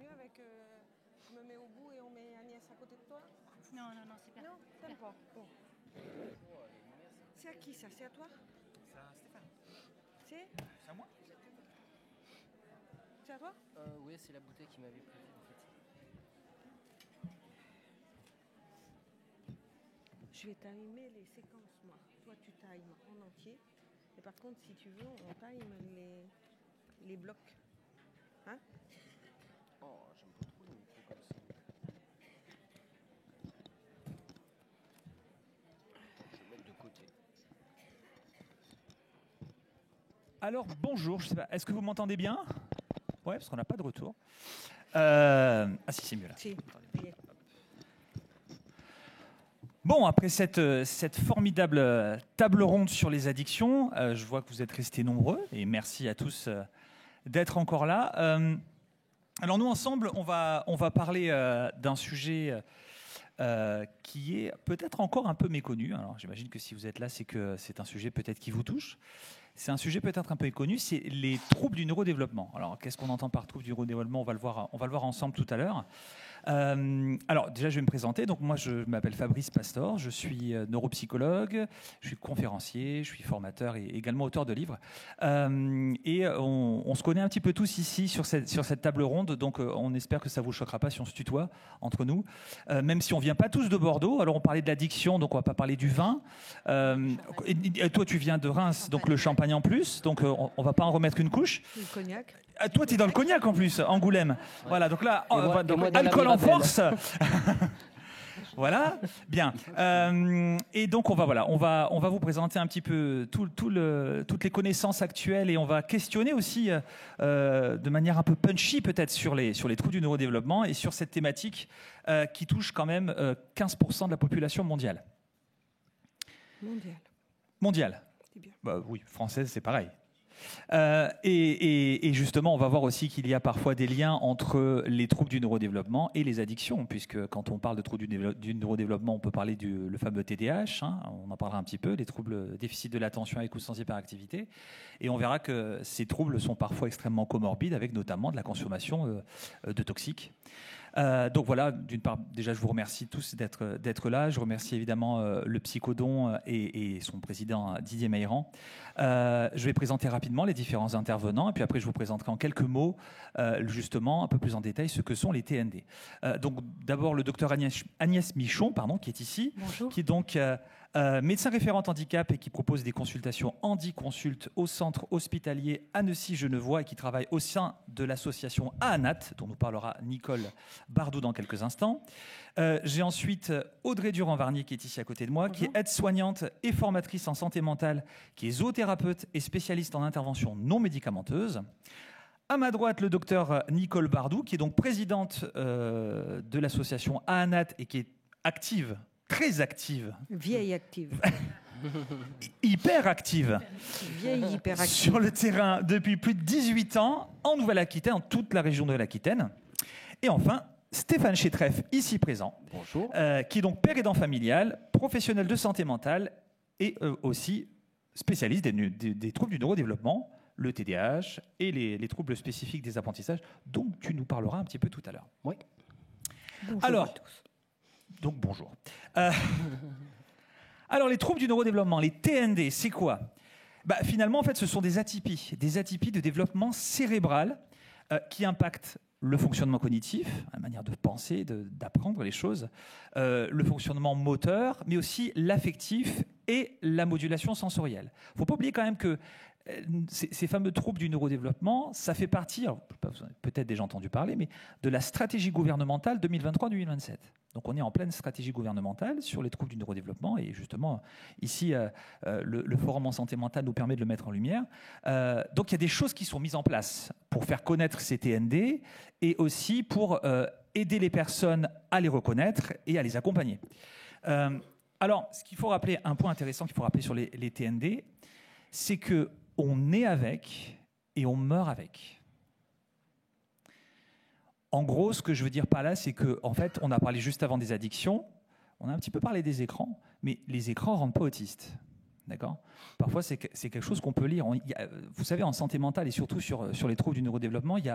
mieux avec. Je me mets au bout et on met Agnès à côté de toi? Non, c'est bien. Non, t'aimes pas. Bon. C'est à qui ça? C'est à toi? C'est à Stéphane. C'est C'est à moi? C'est à toi? Oui, c'est la bouteille qui m'avait plu en fait. Je vais timer les séquences, moi. Toi, tu times en entier. Et par contre, si tu veux, on time les blocs. Hein? Oh, j'aime pas trop le micro comme ça. Je vais le mettre de côté. Alors, bonjour, je sais pas, est-ce que vous m'entendez bien? Ouais, parce qu'on n'a pas de retour. Ah si, c'est mieux là. Si. Bon, après cette formidable table ronde sur les addictions, je vois que vous êtes restés nombreux et merci à tous d'être encore là. Alors nous, ensemble, on va parler d'un sujet qui est peut-être encore un peu méconnu. Alors j'imagine que si vous êtes là, c'est que c'est un sujet peut-être qui vous touche. C'est un sujet peut-être un peu méconnu, c'est les troubles du neurodéveloppement. Alors qu'est-ce qu'on entend par troubles du neurodéveloppement? On va le voir ensemble tout à l'heure. Alors déjà je vais me présenter, donc moi je m'appelle Fabrice Pastor, je suis neuropsychologue, je suis conférencier, je suis formateur et également auteur de livres et on se connaît un petit peu tous ici sur cette table ronde, donc on espère que ça vous choquera pas si on se tutoie entre nous, même si on vient pas tous de Bordeaux. Alors on parlait de l'addiction, donc on va pas parler du vin, et toi tu viens de Reims, donc le champagne en plus, donc on va pas en remettre une couche. Le cognac. Toi, tu es dans le cognac en plus, Angoulême. Ouais. Voilà, donc là, moi alcool en force. Voilà, bien. Et donc, on va vous présenter un petit peu toutes les connaissances actuelles et on va questionner aussi de manière un peu punchy peut-être sur les troubles du neurodéveloppement et sur cette thématique qui touche quand même 15% de la population mondiale. Mondiale. C'est bien. Bah, oui, française, c'est pareil. Et justement, on va voir aussi qu'il y a parfois des liens entre les troubles du neurodéveloppement et les addictions, puisque quand on parle de troubles du neurodéveloppement, on peut parler le fameux TDAH, hein, on en parlera un petit peu, les troubles déficit de l'attention avec ou sans hyperactivité, et on verra que ces troubles sont parfois extrêmement comorbides, avec notamment de la consommation de toxiques. Donc voilà, d'une part, déjà, je vous remercie tous d'être là. Je remercie évidemment le Psychodon et son président Didier Meilran. Je vais présenter rapidement les différents intervenants et puis après, je vous présenterai en quelques mots, justement, un peu plus en détail, ce que sont les TND. Donc d'abord, le docteur Agnès Michon, qui est ici. Bonjour. Qui est donc médecin référente handicap et qui propose des consultations HandiConsult au centre hospitalier Annecy-Genevois et qui travaille au sein de l'association AANAT, dont nous parlera Nicole Bardou dans quelques instants. J'ai ensuite Audrey Durand-Varnier qui est ici à côté de moi, Bonjour. qui est aide-soignante et formatrice en santé mentale, qui est zoothérapeute et spécialiste en intervention non médicamenteuse. À ma droite, le docteur Nicole Bardou, qui est donc présidente de l'association AANAT et qui est active, très active. Vieille active. Hyper active. Vieille hyper active. Sur le terrain depuis plus de 18 ans, en Nouvelle-Aquitaine, en toute la région de l'Aquitaine. Et enfin, Stéphane Chétreff, ici présent. Bonjour. Qui est donc père aidant familial, professionnel de santé mentale et aussi spécialiste des troubles du neurodéveloppement, le TDAH et les troubles spécifiques des apprentissages, dont tu nous parleras un petit peu tout à l'heure. Oui. Bonjour Alors, à tous. donc bonjour. Alors les troubles du neurodéveloppement, les TND, c'est quoi? Finalement, en fait, ce sont des atypies de développement cérébral qui impactent le fonctionnement cognitif, la manière de penser, d'apprendre les choses, le fonctionnement moteur, mais aussi l'affectif et la modulation sensorielle. Il ne faut pas oublier quand même que ces fameux troubles du neurodéveloppement, ça fait partie, alors, vous en avez peut-être déjà entendu parler, mais de la stratégie gouvernementale 2023-2027. Donc on est en pleine stratégie gouvernementale sur les troubles du neurodéveloppement et justement ici le forum en santé mentale nous permet de le mettre en lumière. Donc il y a des choses qui sont mises en place pour faire connaître ces TND et aussi pour aider les personnes à les reconnaître et à les accompagner. Alors ce qu'il faut rappeler, un point intéressant qu'il faut rappeler sur les TND, c'est que on est avec et on meurt avec. En gros, ce que je veux dire par là, c'est qu'en fait, on a parlé juste avant des addictions, on a un petit peu parlé des écrans, mais les écrans ne rendent pas autistes. D'accord ? Parfois, c'est quelque chose qu'on peut lire. Vous savez, en santé mentale et surtout sur les troubles du neurodéveloppement, il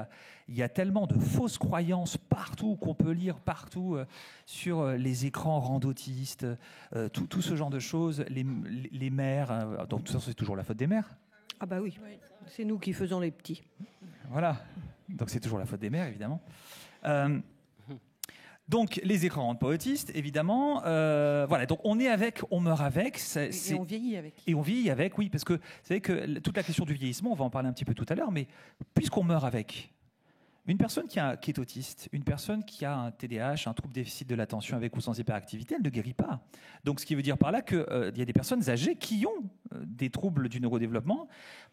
y a tellement de fausses croyances partout qu'on peut lire partout sur les écrans rendent autistes, tout ce genre de choses, les mères. Donc tout ça, c'est toujours la faute des mères. Ah bah oui, c'est nous qui faisons les petits. Voilà, donc c'est toujours la faute des mères, évidemment. Donc les écrans rendent pas autistes, évidemment. Voilà, donc on est avec, on meurt avec. Et on vieillit avec. Et on vieillit avec, oui, parce que vous savez que toute la question du vieillissement, on va en parler un petit peu tout à l'heure, mais puisqu'on meurt avec, une personne qui est autiste, une personne qui a un TDAH, un trouble déficit de l'attention avec ou sans hyperactivité, elle ne guérit pas. Donc ce qui veut dire par là qu'il y a des personnes âgées qui ont des troubles du neurodéveloppement.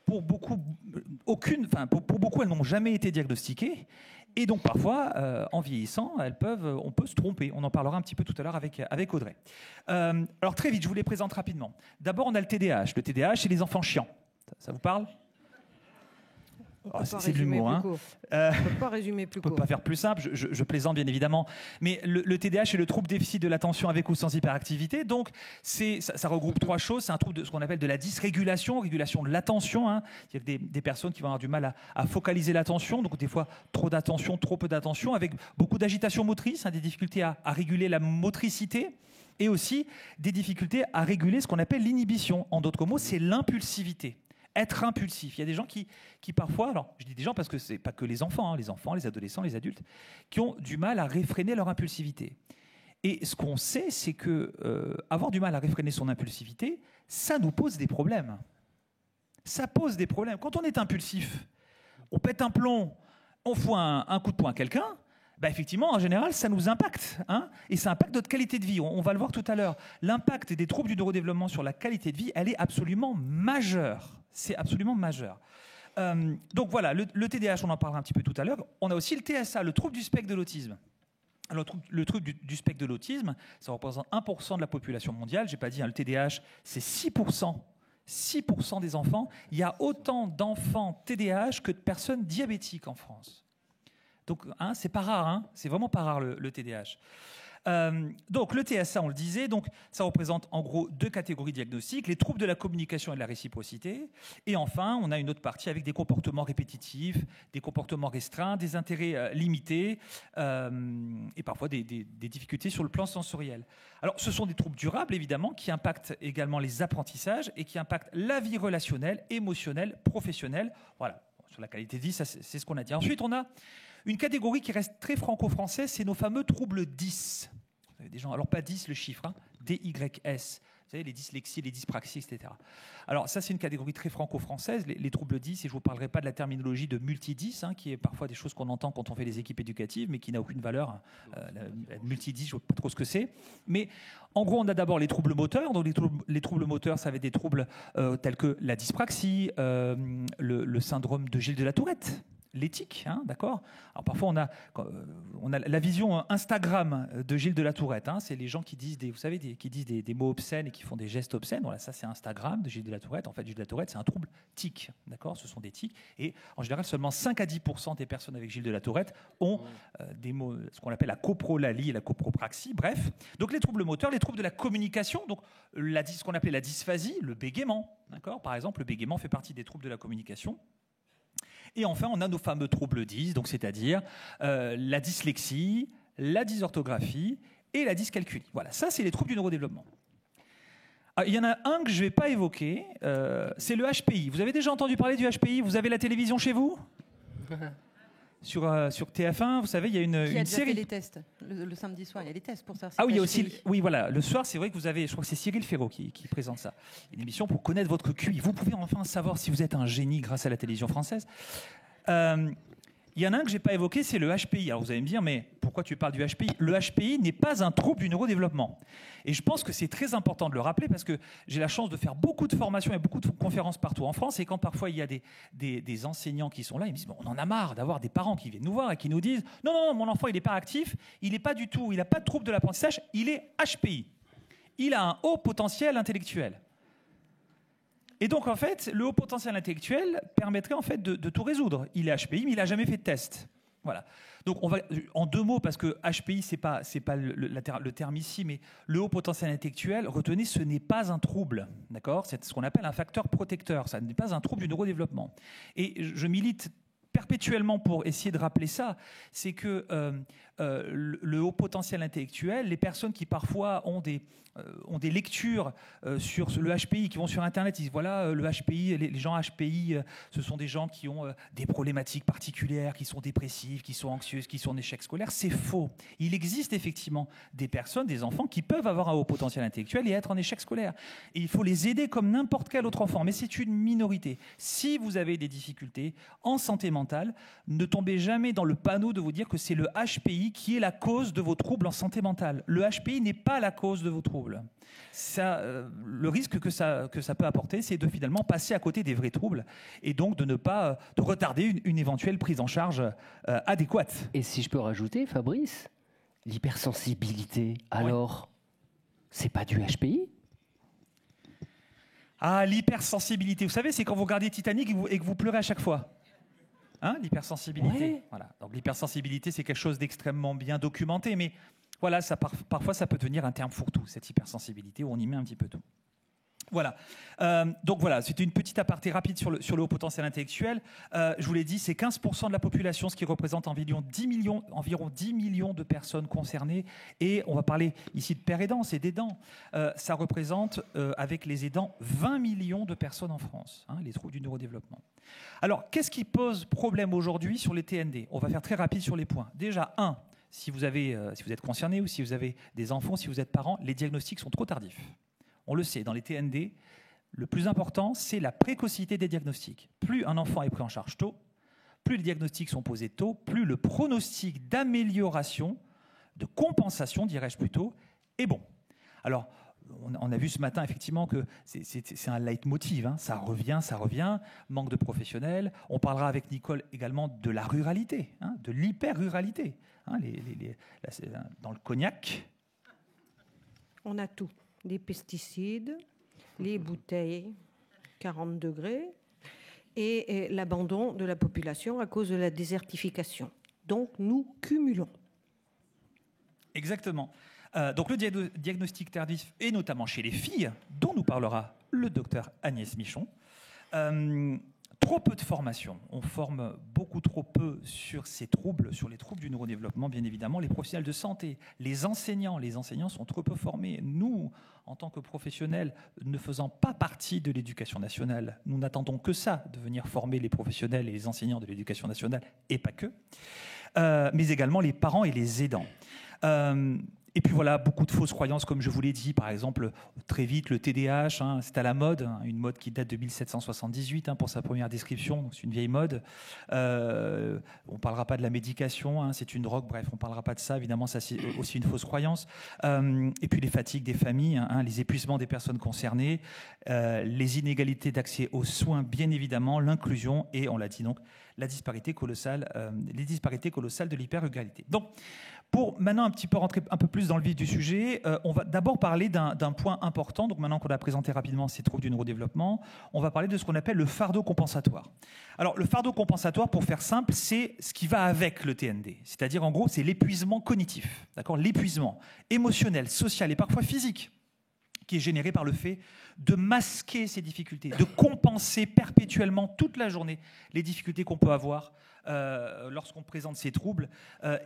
Pour beaucoup, elles n'ont jamais été diagnostiquées. Et donc parfois, en vieillissant, on peut se tromper. On en parlera un petit peu tout à l'heure avec Audrey. Alors très vite, je vous les présente rapidement. D'abord, on a le TDAH. Le TDAH, c'est les enfants chiants. Ça vous parle ? C'est de l'humour. On ne peut pas résumer plus court. On ne peut court. pas faire plus simple. Je plaisante, bien évidemment. Mais le TDAH est le trouble déficit de l'attention avec ou sans hyperactivité. Donc, ça regroupe trois choses. C'est un trouble de ce qu'on appelle de la dysrégulation, régulation de l'attention. Hein. C'est-à-dire des personnes qui vont avoir du mal à focaliser l'attention. Donc, des fois, trop d'attention, trop peu d'attention, avec beaucoup d'agitation motrice, des difficultés à réguler la motricité. Et aussi des difficultés à réguler ce qu'on appelle l'inhibition. En d'autres mots, c'est l'impulsivité. Être impulsif. Il y a des gens qui parfois, alors je dis des gens parce que c'est pas que les enfants, les adolescents, les adultes, qui ont du mal à réfréner leur impulsivité. Et ce qu'on sait, c'est que avoir du mal à réfréner son impulsivité, ça nous pose des problèmes. Ça pose des problèmes. Quand on est impulsif, on pète un plomb, on fout un coup de poing à quelqu'un, bah effectivement, en général, ça nous impacte. Et ça impacte notre qualité de vie. On va le voir tout à l'heure. L'impact des troubles du neurodéveloppement sur la qualité de vie, elle est absolument majeure. C'est absolument majeur. Donc voilà, le TDAH, on en parlera un petit peu tout à l'heure. On a aussi le TSA, le trouble du spectre de l'autisme. Alors, le trouble du spectre de l'autisme, ça représente 1% de la population mondiale. Je n'ai pas dit, le TDAH, c'est 6%. 6% des enfants. Il y a autant d'enfants TDAH que de personnes diabétiques en France. Donc, c'est pas rare, c'est vraiment pas rare le TDAH. Donc le TSA, on le disait, donc ça représente en gros deux catégories diagnostiques, les troubles de la communication et de la réciprocité, et enfin on a une autre partie avec des comportements répétitifs, des comportements restreints, des intérêts limités et parfois des difficultés sur le plan sensoriel. Alors ce sont des troubles durables évidemment qui impactent également les apprentissages et qui impactent la vie relationnelle, émotionnelle, professionnelle. Voilà, sur la qualité de vie, ça, c'est ce qu'on a dit. Ensuite on a une catégorie qui reste très franco-française, c'est nos fameux troubles 10. Vous avez des gens, alors pas 10 le chiffre, DYS. Vous savez, les dyslexies, les dyspraxies, etc. Alors ça, c'est une catégorie très franco-française, les troubles 10, et je ne vous parlerai pas de la terminologie de multi-10, qui est parfois des choses qu'on entend quand on fait les équipes éducatives, mais qui n'a aucune valeur. La multi-10, je ne sais pas trop ce que c'est. Mais en gros, on a d'abord les troubles moteurs. Donc les troubles moteurs, ça va être des troubles tels que la dyspraxie, le syndrome de Gilles de la Tourette, l'éthique, d'accord. Alors parfois on a la vision Instagram de Gilles de la Tourette. C'est les gens qui disent des mots obscènes et qui font des gestes obscènes. Voilà, ça c'est Instagram de Gilles de la Tourette. En fait, Gilles de la Tourette, c'est un trouble tic, d'accord. Ce sont des tics et en général seulement 5 à 10% des personnes avec Gilles de la Tourette ont des mots, ce qu'on appelle la coprolalie et la copropraxie. Bref, donc les troubles moteurs, les troubles de la communication, donc ce qu'on appelait la dysphasie, le bégaiement, d'accord. Par exemple, le bégaiement fait partie des troubles de la communication. Et enfin, on a nos fameux troubles 10, donc c'est-à-dire la dyslexie, la dysorthographie et la dyscalculie. Voilà, ça, c'est les troubles du neurodéveloppement. Il y en a un que je ne vais pas évoquer, c'est le HPI. Vous avez déjà entendu parler du HPI? Vous avez la télévision chez vous? Sur TF1, vous savez, il y a une série. Qui a déjà fait les tests le samedi soir? Il y a des tests pour ça. Ah oui, il y a aussi. Oui, voilà. Le soir, c'est vrai que vous avez. Je crois que c'est Cyril Ferraud qui présente ça. Une émission pour connaître votre QI. Vous pouvez enfin savoir si vous êtes un génie grâce à la télévision française. Il y en a un que je n'ai pas évoqué, c'est le HPI. Alors vous allez me dire, mais pourquoi tu parles du HPI? Le HPI n'est pas un trouble du neurodéveloppement. Et je pense que c'est très important de le rappeler parce que j'ai la chance de faire beaucoup de formations et beaucoup de conférences partout en France. Et quand parfois il y a des enseignants qui sont là, ils me disent, bon, on en a marre d'avoir des parents qui viennent nous voir et qui nous disent, non, mon enfant il n'est pas actif, il n'est pas du tout, il n'a pas de trouble de l'apprentissage, il est HPI. Il a un haut potentiel intellectuel. Et donc, en fait, le haut potentiel intellectuel permettrait en fait de tout résoudre. Il est HPI, mais il n'a jamais fait de test. Voilà. Donc, on va, en 2 mots, parce que HPI, c'est pas le terme ici, mais le haut potentiel intellectuel, retenez, ce n'est pas un trouble, d'accord ? C'est ce qu'on appelle un facteur protecteur, ça n'est pas un trouble du neurodéveloppement. Et je milite perpétuellement pour essayer de rappeler ça, c'est que le haut potentiel intellectuel, les personnes qui parfois ont des lectures sur le HPI, qui vont sur Internet, ils disent voilà, le HPI, les gens HPI, ce sont des gens qui ont des problématiques particulières, qui sont dépressifs, qui sont anxieuses, qui sont en échec scolaire. C'est faux. Il existe effectivement des personnes, des enfants qui peuvent avoir un haut potentiel intellectuel et être en échec scolaire. Et il faut les aider comme n'importe quel autre enfant, mais c'est une minorité. Si vous avez des difficultés en santé mentale, ne tombez jamais dans le panneau de vous dire que c'est le HPI qui est la cause de vos troubles en santé mentale. Le HPI n'est pas la cause de vos troubles. Ça, le risque que ça peut apporter, c'est de finalement passer à côté des vrais troubles et donc de ne pas de retarder une éventuelle prise en charge adéquate. Et si je peux rajouter, Fabrice, l'hypersensibilité, alors, c'est pas du HPI ? Ah, l'hypersensibilité. Vous savez, c'est quand vous regardez Titanic et que vous pleurez à chaque fois. Hein, l'hypersensibilité. Ouais. Voilà. Donc l'hypersensibilité, c'est quelque chose d'extrêmement bien documenté, mais voilà, parfois ça peut devenir un terme fourre-tout, cette hypersensibilité, où on y met un petit peu tout. Voilà. Donc voilà, c'était une petite aparté rapide sur le haut potentiel intellectuel. Je vous l'ai dit, c'est 15% de la population, ce qui représente environ 10 millions de personnes concernées. Et on va parler ici de pères aidants, c'est d'aidants. Ça représente, avec les aidants, 20 millions de personnes en France, hein, les troubles du neurodéveloppement. Alors, qu'est-ce qui pose problème aujourd'hui sur les TND ? On va faire très rapide sur les points. Déjà, si vous êtes concerné ou si vous avez des enfants, si vous êtes parent, les diagnostics sont trop tardifs. On le sait, dans les TND, le plus important, c'est la précocité des diagnostics. Plus un enfant est pris en charge tôt, plus les diagnostics sont posés tôt, plus le pronostic d'amélioration, de compensation, dirais-je plutôt, est bon. Alors, on a vu ce matin effectivement que c'est un leitmotiv, hein. Ça revient, manque de professionnels. On parlera avec Nicole également de la ruralité, hein, de l'hyper-ruralité. Hein, dans le Cognac, On a tout. Les pesticides, les bouteilles 40 degrés et l'abandon de la population à cause de la désertification. Donc, nous cumulons. exactement. Donc le diagnostic tardif, et notamment chez les filles, dont nous parlera le docteur Agnès Michon. Trop peu de formation. On forme beaucoup trop peu sur ces troubles, sur les troubles du neurodéveloppement, bien évidemment. Les professionnels de santé, les enseignants sont trop peu formés. Nous, en tant que professionnels, ne faisant pas partie de l'éducation nationale, nous n'attendons que ça, de venir former les professionnels et les enseignants de l'éducation nationale, et pas que, mais également les parents et les aidants. Et puis voilà, beaucoup de fausses croyances, comme je vous l'ai dit, par exemple, très vite, le TDAH, hein, c'est à la mode, hein, une mode qui date de 1778 hein, pour sa première description, donc c'est une vieille mode. On ne parlera pas de la médication, hein, c'est une drogue, bref, on ne parlera pas de ça, évidemment, ça c'est aussi une fausse croyance. Et puis les fatigues des familles, hein, les épuisements des personnes concernées, les inégalités d'accès aux soins, bien évidemment, l'inclusion et, on l'a dit donc, les disparités colossales de l'hyper-ruralité. Donc, pour maintenant un petit peu rentrer un peu plus dans le vif du sujet, on va d'abord parler d'un point important. Donc maintenant qu'on a présenté rapidement ces troubles du neurodéveloppement, on va parler de ce qu'on appelle le fardeau compensatoire. Alors le fardeau compensatoire, pour faire simple, c'est ce qui va avec le TND. C'est-à-dire en gros, c'est l'épuisement cognitif, d'accord, l'épuisement émotionnel, social et parfois physique, qui est généré par le fait de masquer ces difficultés, de compenser perpétuellement toute la journée les difficultés qu'on peut avoir lorsqu'on présente ces troubles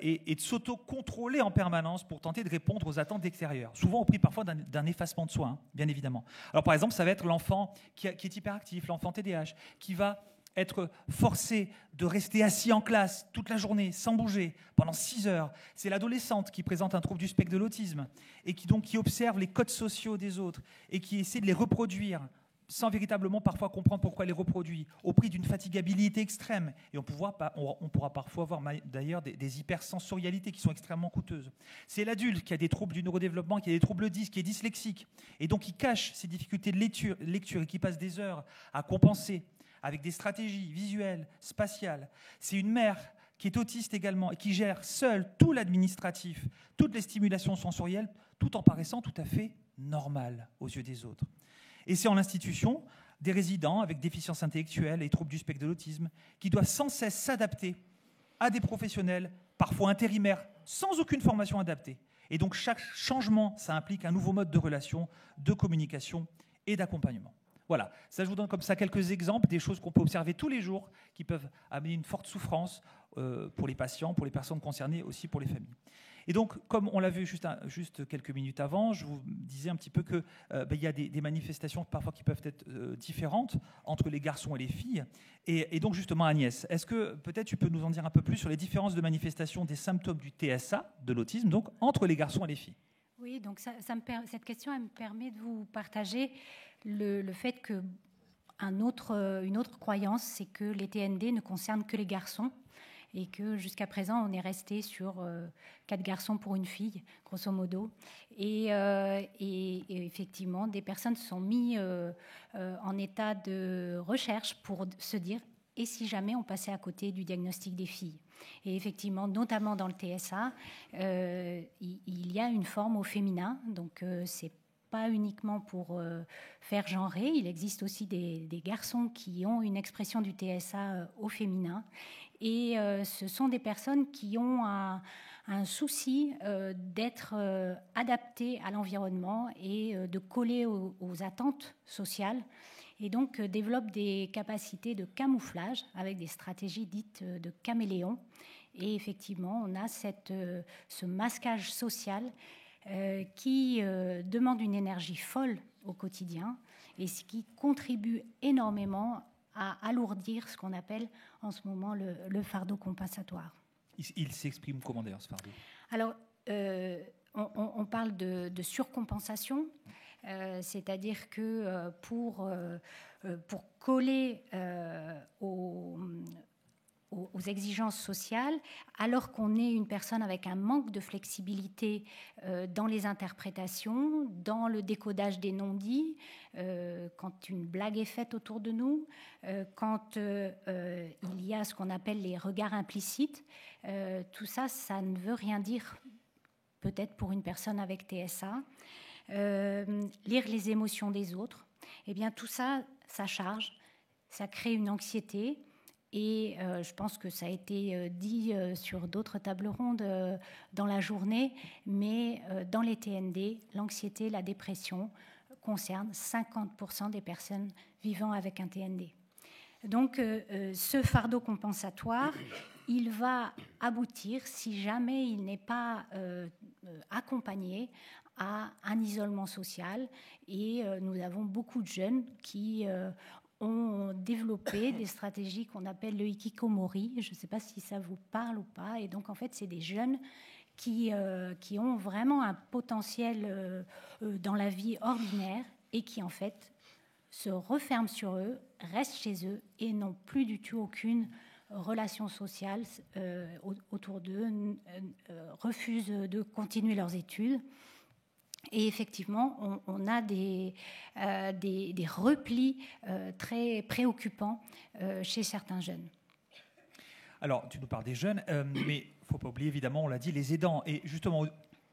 et de s'auto-contrôler en permanence pour tenter de répondre aux attentes extérieures, souvent au prix parfois d'un effacement de soi, hein, bien évidemment. Alors par exemple, ça va être l'enfant qui est hyperactif, l'enfant TDAH, qui va être forcé de rester assis en classe toute la journée, sans bouger, pendant 6 heures. C'est l'adolescente qui présente un trouble du spectre de l'autisme et qui observe les codes sociaux des autres et qui essaie de les reproduire sans véritablement parfois comprendre pourquoi elle les reproduit, au prix d'une fatigabilité extrême. Et on pourra parfois avoir d'ailleurs des hypersensorialités qui sont extrêmement coûteuses. C'est l'adulte qui a des troubles du neurodéveloppement, qui a des troubles 10, qui est dyslexique, et donc qui cache ses difficultés de lecture et qui passe des heures à compenser avec des stratégies visuelles, spatiales. C'est une mère qui est autiste également et qui gère seule tout l'administratif, toutes les stimulations sensorielles, tout en paraissant tout à fait normal aux yeux des autres. Et c'est en institution des résidents avec déficience intellectuelle et troubles du spectre de l'autisme qui doivent sans cesse s'adapter à des professionnels, parfois intérimaires, sans aucune formation adaptée. Et donc chaque changement, ça implique un nouveau mode de relation, de communication et d'accompagnement. Voilà, ça je vous donne comme ça quelques exemples des choses qu'on peut observer tous les jours qui peuvent amener une forte souffrance pour les patients, pour les personnes concernées, aussi pour les familles. Et donc, comme on l'a vu juste quelques minutes avant, je vous disais un petit peu qu'il y a des manifestations parfois qui peuvent être différentes entre les garçons et les filles. Et donc, justement, Agnès, est-ce que peut-être tu peux nous en dire un peu plus sur les différences de manifestation des symptômes du TSA, de l'autisme, donc entre les garçons et les filles? Oui, donc cette question, elle me permet de vous partager le fait que une autre croyance, c'est que les TND ne concernent que les garçons et que jusqu'à présent, on est resté sur 4 garçons pour une fille, grosso modo. Et effectivement, des personnes se sont mises en état de recherche pour se dire « et si jamais on passait à côté du diagnostic des filles ?» Et effectivement, notamment dans le TSA, il y a une forme au féminin, donc c'est pas uniquement pour faire genrer, il existe aussi des garçons qui ont une expression du TSA au féminin. Et ce sont des personnes qui ont un souci d'être adaptées à l'environnement et de coller aux attentes sociales. Et donc développent des capacités de camouflage avec des stratégies dites de caméléon. Et effectivement, on a ce masquage social qui demande une énergie folle au quotidien et ce qui contribue énormément à alourdir ce qu'on appelle en ce moment le fardeau compensatoire. Il s'exprime comment d'ailleurs ce fardeau? Alors, on parle de surcompensation, c'est-à-dire que pour coller aux exigences sociales, alors qu'on est une personne avec un manque de flexibilité dans les interprétations, dans le décodage des non-dits, quand une blague est faite autour de nous, quand il y a ce qu'on appelle les regards implicites, tout ça, ça ne veut rien dire peut-être pour une personne avec TSA. Lire les émotions des autres, eh bien tout ça, ça charge, ça crée une anxiété. Et je pense que ça a été dit sur d'autres tables rondes dans la journée, mais dans les TND, l'anxiété, la dépression concernent 50% des personnes vivant avec un TND. Donc ce fardeau compensatoire, il va aboutir, si jamais il n'est pas accompagné, à un isolement social. Et nous avons beaucoup de jeunes qui ont développé des stratégies qu'on appelle le hikikomori. Je ne sais pas si ça vous parle ou pas. Et donc, en fait, c'est des jeunes qui ont vraiment un potentiel dans la vie ordinaire et qui, en fait, se referment sur eux, restent chez eux et n'ont plus du tout aucune relation sociale autour d'eux, refusent de continuer leurs études. Et effectivement, on a des replis très préoccupants chez certains jeunes. Alors, tu nous parles des jeunes, mais il ne faut pas oublier, évidemment, on l'a dit, les aidants. Et justement,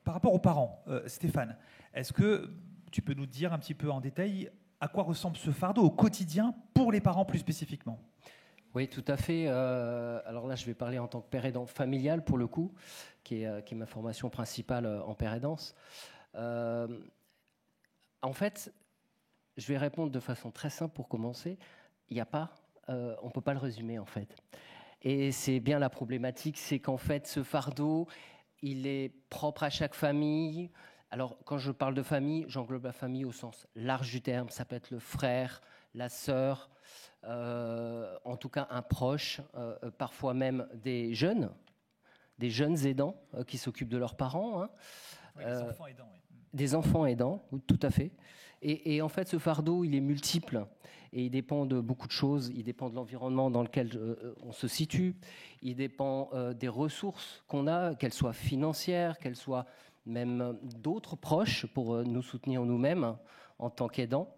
par rapport aux parents, Stéphane, est-ce que tu peux nous dire un petit peu en détail à quoi ressemble ce fardeau au quotidien pour les parents plus spécifiquement? Oui, tout à fait. Alors là, je vais parler en tant que père aidant familial, pour le coup, qui est ma formation principale en père aidance. En fait, je vais répondre de façon très simple pour commencer. Il n'y a pas, on ne peut pas le résumer en fait. Et c'est bien la problématique, c'est qu'en fait, ce fardeau, il est propre à chaque famille. Alors, quand je parle de famille, j'englobe la famille au sens large du terme. Ça peut être le frère, la sœur, en tout cas un proche, parfois même des jeunes aidants qui s'occupent de leurs parents. Hein. Oui, des enfants aidants, oui. Des enfants aidants, oui, tout à fait. Et en fait, ce fardeau, il est multiple et il dépend de beaucoup de choses. Il dépend de l'environnement dans lequel on se situe. Il dépend des ressources qu'on a, qu'elles soient financières, qu'elles soient même d'autres proches pour nous soutenir nous-mêmes en tant qu'aidants.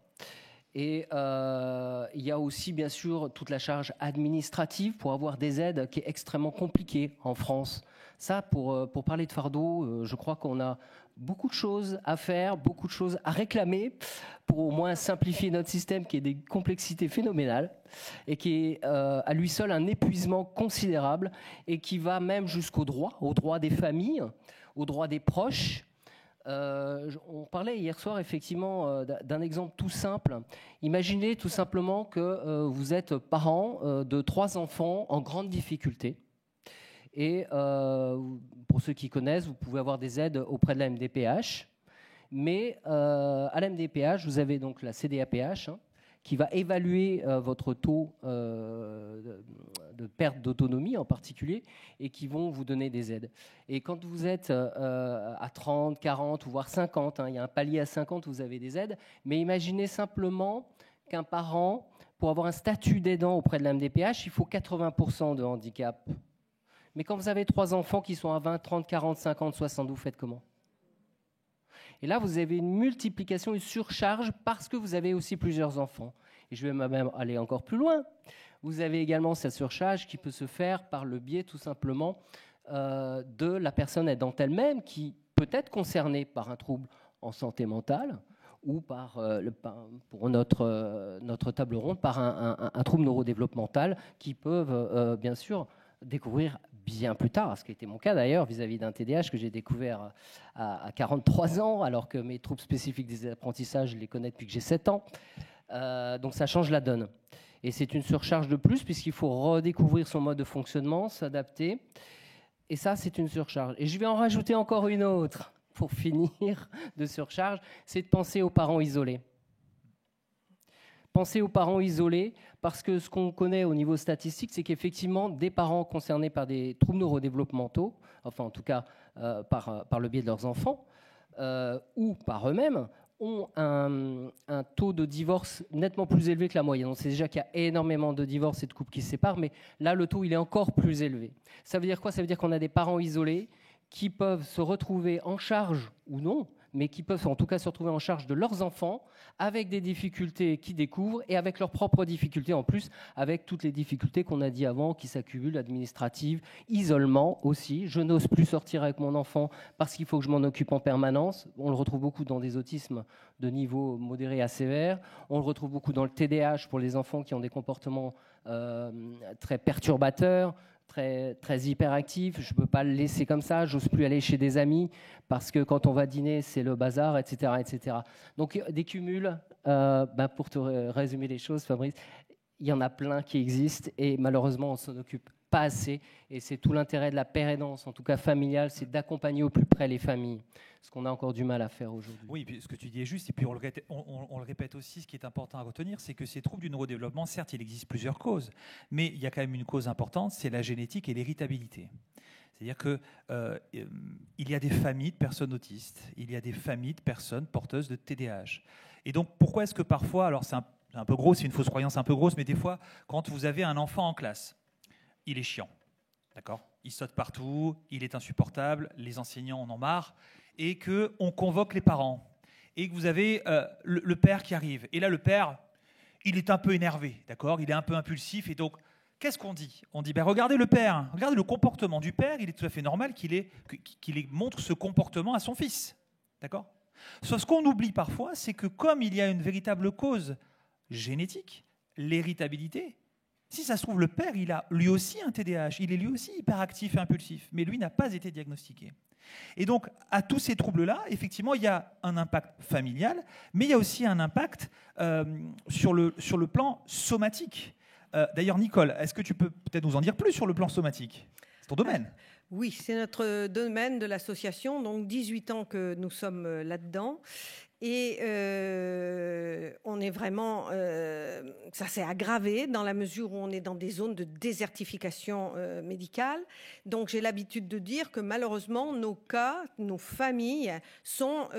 Et il y a aussi, bien sûr, toute la charge administrative pour avoir des aides qui est extrêmement compliquée en France. Ça, pour parler de fardeau, je crois qu'on a beaucoup de choses à faire, beaucoup de choses à réclamer pour au moins simplifier notre système qui est des complexités phénoménales et qui est à lui seul un épuisement considérable et qui va même jusqu'au droit, au droit des familles, au droit des proches. On parlait hier soir effectivement d'un exemple tout simple. Imaginez tout simplement que vous êtes parent de 3 enfants en grande difficulté. Et pour ceux qui connaissent, vous pouvez avoir des aides auprès de la MDPH. Mais à la MDPH, vous avez donc la CDAPH qui va évaluer votre taux de perte d'autonomie en particulier et qui vont vous donner des aides. Et quand vous êtes à 30, 40 ou voire 50, il y a un palier à 50 où vous avez des aides, mais imaginez simplement qu'un parent, pour avoir un statut d'aidant auprès de la MDPH, il faut 80% de handicap. Mais quand vous avez 3 enfants qui sont à 20, 30, 40, 50, 60, vous faites comment ? Et là, vous avez une multiplication, une surcharge parce que vous avez aussi plusieurs enfants. Et je vais même aller encore plus loin. Vous avez également cette surcharge qui peut se faire par le biais tout simplement de la personne aidante elle-même qui peut être concernée par un trouble en santé mentale ou pour notre table ronde, par un trouble neurodéveloppemental qui peuvent bien sûr découvrir bien plus tard, ce qui a été mon cas d'ailleurs vis-à-vis d'un TDAH que j'ai découvert à 43 ans, alors que mes troubles spécifiques des apprentissages, je les connais depuis que j'ai 7 ans. Donc ça change la donne. Et c'est une surcharge de plus puisqu'il faut redécouvrir son mode de fonctionnement, s'adapter. Et ça, c'est une surcharge. Et je vais en rajouter encore une autre pour finir de surcharge, c'est de penser aux parents isolés. Penser aux parents isolés, parce que ce qu'on connaît au niveau statistique, c'est qu'effectivement, des parents concernés par des troubles neurodéveloppementaux, enfin en tout cas par le biais de leurs enfants, ou par eux-mêmes, ont un taux de divorce nettement plus élevé que la moyenne. On sait déjà qu'il y a énormément de divorces et de couples qui se séparent, mais là, le taux, il est encore plus élevé. Ça veut dire quoi ? Ça veut dire qu'on a des parents isolés qui peuvent se retrouver en charge ou non, mais qui peuvent en tout cas se retrouver en charge de leurs enfants avec des difficultés qu'ils découvrent et avec leurs propres difficultés en plus, avec toutes les difficultés qu'on a dit avant qui s'accumulent, administratives, isolement aussi. Je n'ose plus sortir avec mon enfant parce qu'il faut que je m'en occupe en permanence. On le retrouve beaucoup dans des autismes de niveau modéré à sévère. On le retrouve beaucoup dans le TDAH pour les enfants qui ont des comportements très perturbateurs, très hyperactif, je ne peux pas le laisser comme ça, j'ose plus aller chez des amis parce que quand on va dîner, c'est le bazar, etc. etc. Donc des cumuls, pour te résumer les choses, Fabrice, il y en a plein qui existent et malheureusement, on ne s'en occupe pas assez. Et c'est tout l'intérêt de la pérénance, en tout cas familiale, c'est d'accompagner au plus près les familles, ce qu'on a encore du mal à faire aujourd'hui. Oui, puis ce que tu dis est juste, et puis on le répète aussi, ce qui est important à retenir, c'est que ces troubles du neurodéveloppement, certes, il existe plusieurs causes, mais il y a quand même une cause importante, c'est la génétique et l'héritabilité. C'est-à-dire qu'il y a des familles de personnes autistes, il y a des familles de personnes porteuses de TDAH. Et donc, pourquoi est-ce que parfois, alors c'est un peu gros, c'est une fausse croyance un peu grosse, mais des fois, quand vous avez un enfant en classe, il est chiant, d'accord ? Il saute partout, il est insupportable, les enseignants en ont marre, et qu'on convoque les parents, et que vous avez le père qui arrive. Et là, le père, il est un peu énervé, d'accord ? Il est un peu impulsif, et donc, qu'est-ce qu'on dit ? On dit, regardez le père, regardez le comportement du père, il est tout à fait normal qu'il montre ce comportement à son fils, d'accord ? Sauf ce qu'on oublie parfois, c'est que comme il y a une véritable cause génétique, l'héritabilité, si ça se trouve, le père, il a lui aussi un TDAH, il est lui aussi hyperactif et impulsif, mais lui n'a pas été diagnostiqué. Et donc, à tous ces troubles-là, effectivement, il y a un impact familial, mais il y a aussi un impact sur le plan somatique. D'ailleurs, Nicole, est-ce que tu peux peut-être nous en dire plus sur le plan somatique ? C'est ton domaine. Oui, c'est notre domaine de l'association, donc 18 ans que nous sommes là-dedans. Et on est vraiment, ça s'est aggravé dans la mesure où on est dans des zones de désertification médicale. Donc j'ai l'habitude de dire que malheureusement nos cas, nos familles sont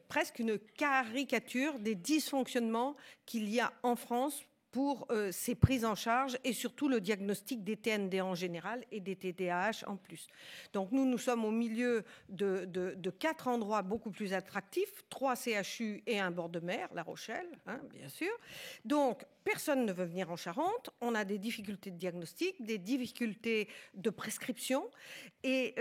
presque une caricature des dysfonctionnements qu'il y a en France pour ces prises en charge et surtout le diagnostic des TND en général et des TDAH en plus. Donc nous sommes au milieu de 4 endroits beaucoup plus attractifs, 3 CHU et un bord de mer, La Rochelle, hein, bien sûr. Donc personne ne veut venir en Charente, on a des difficultés de diagnostic, des difficultés de prescription et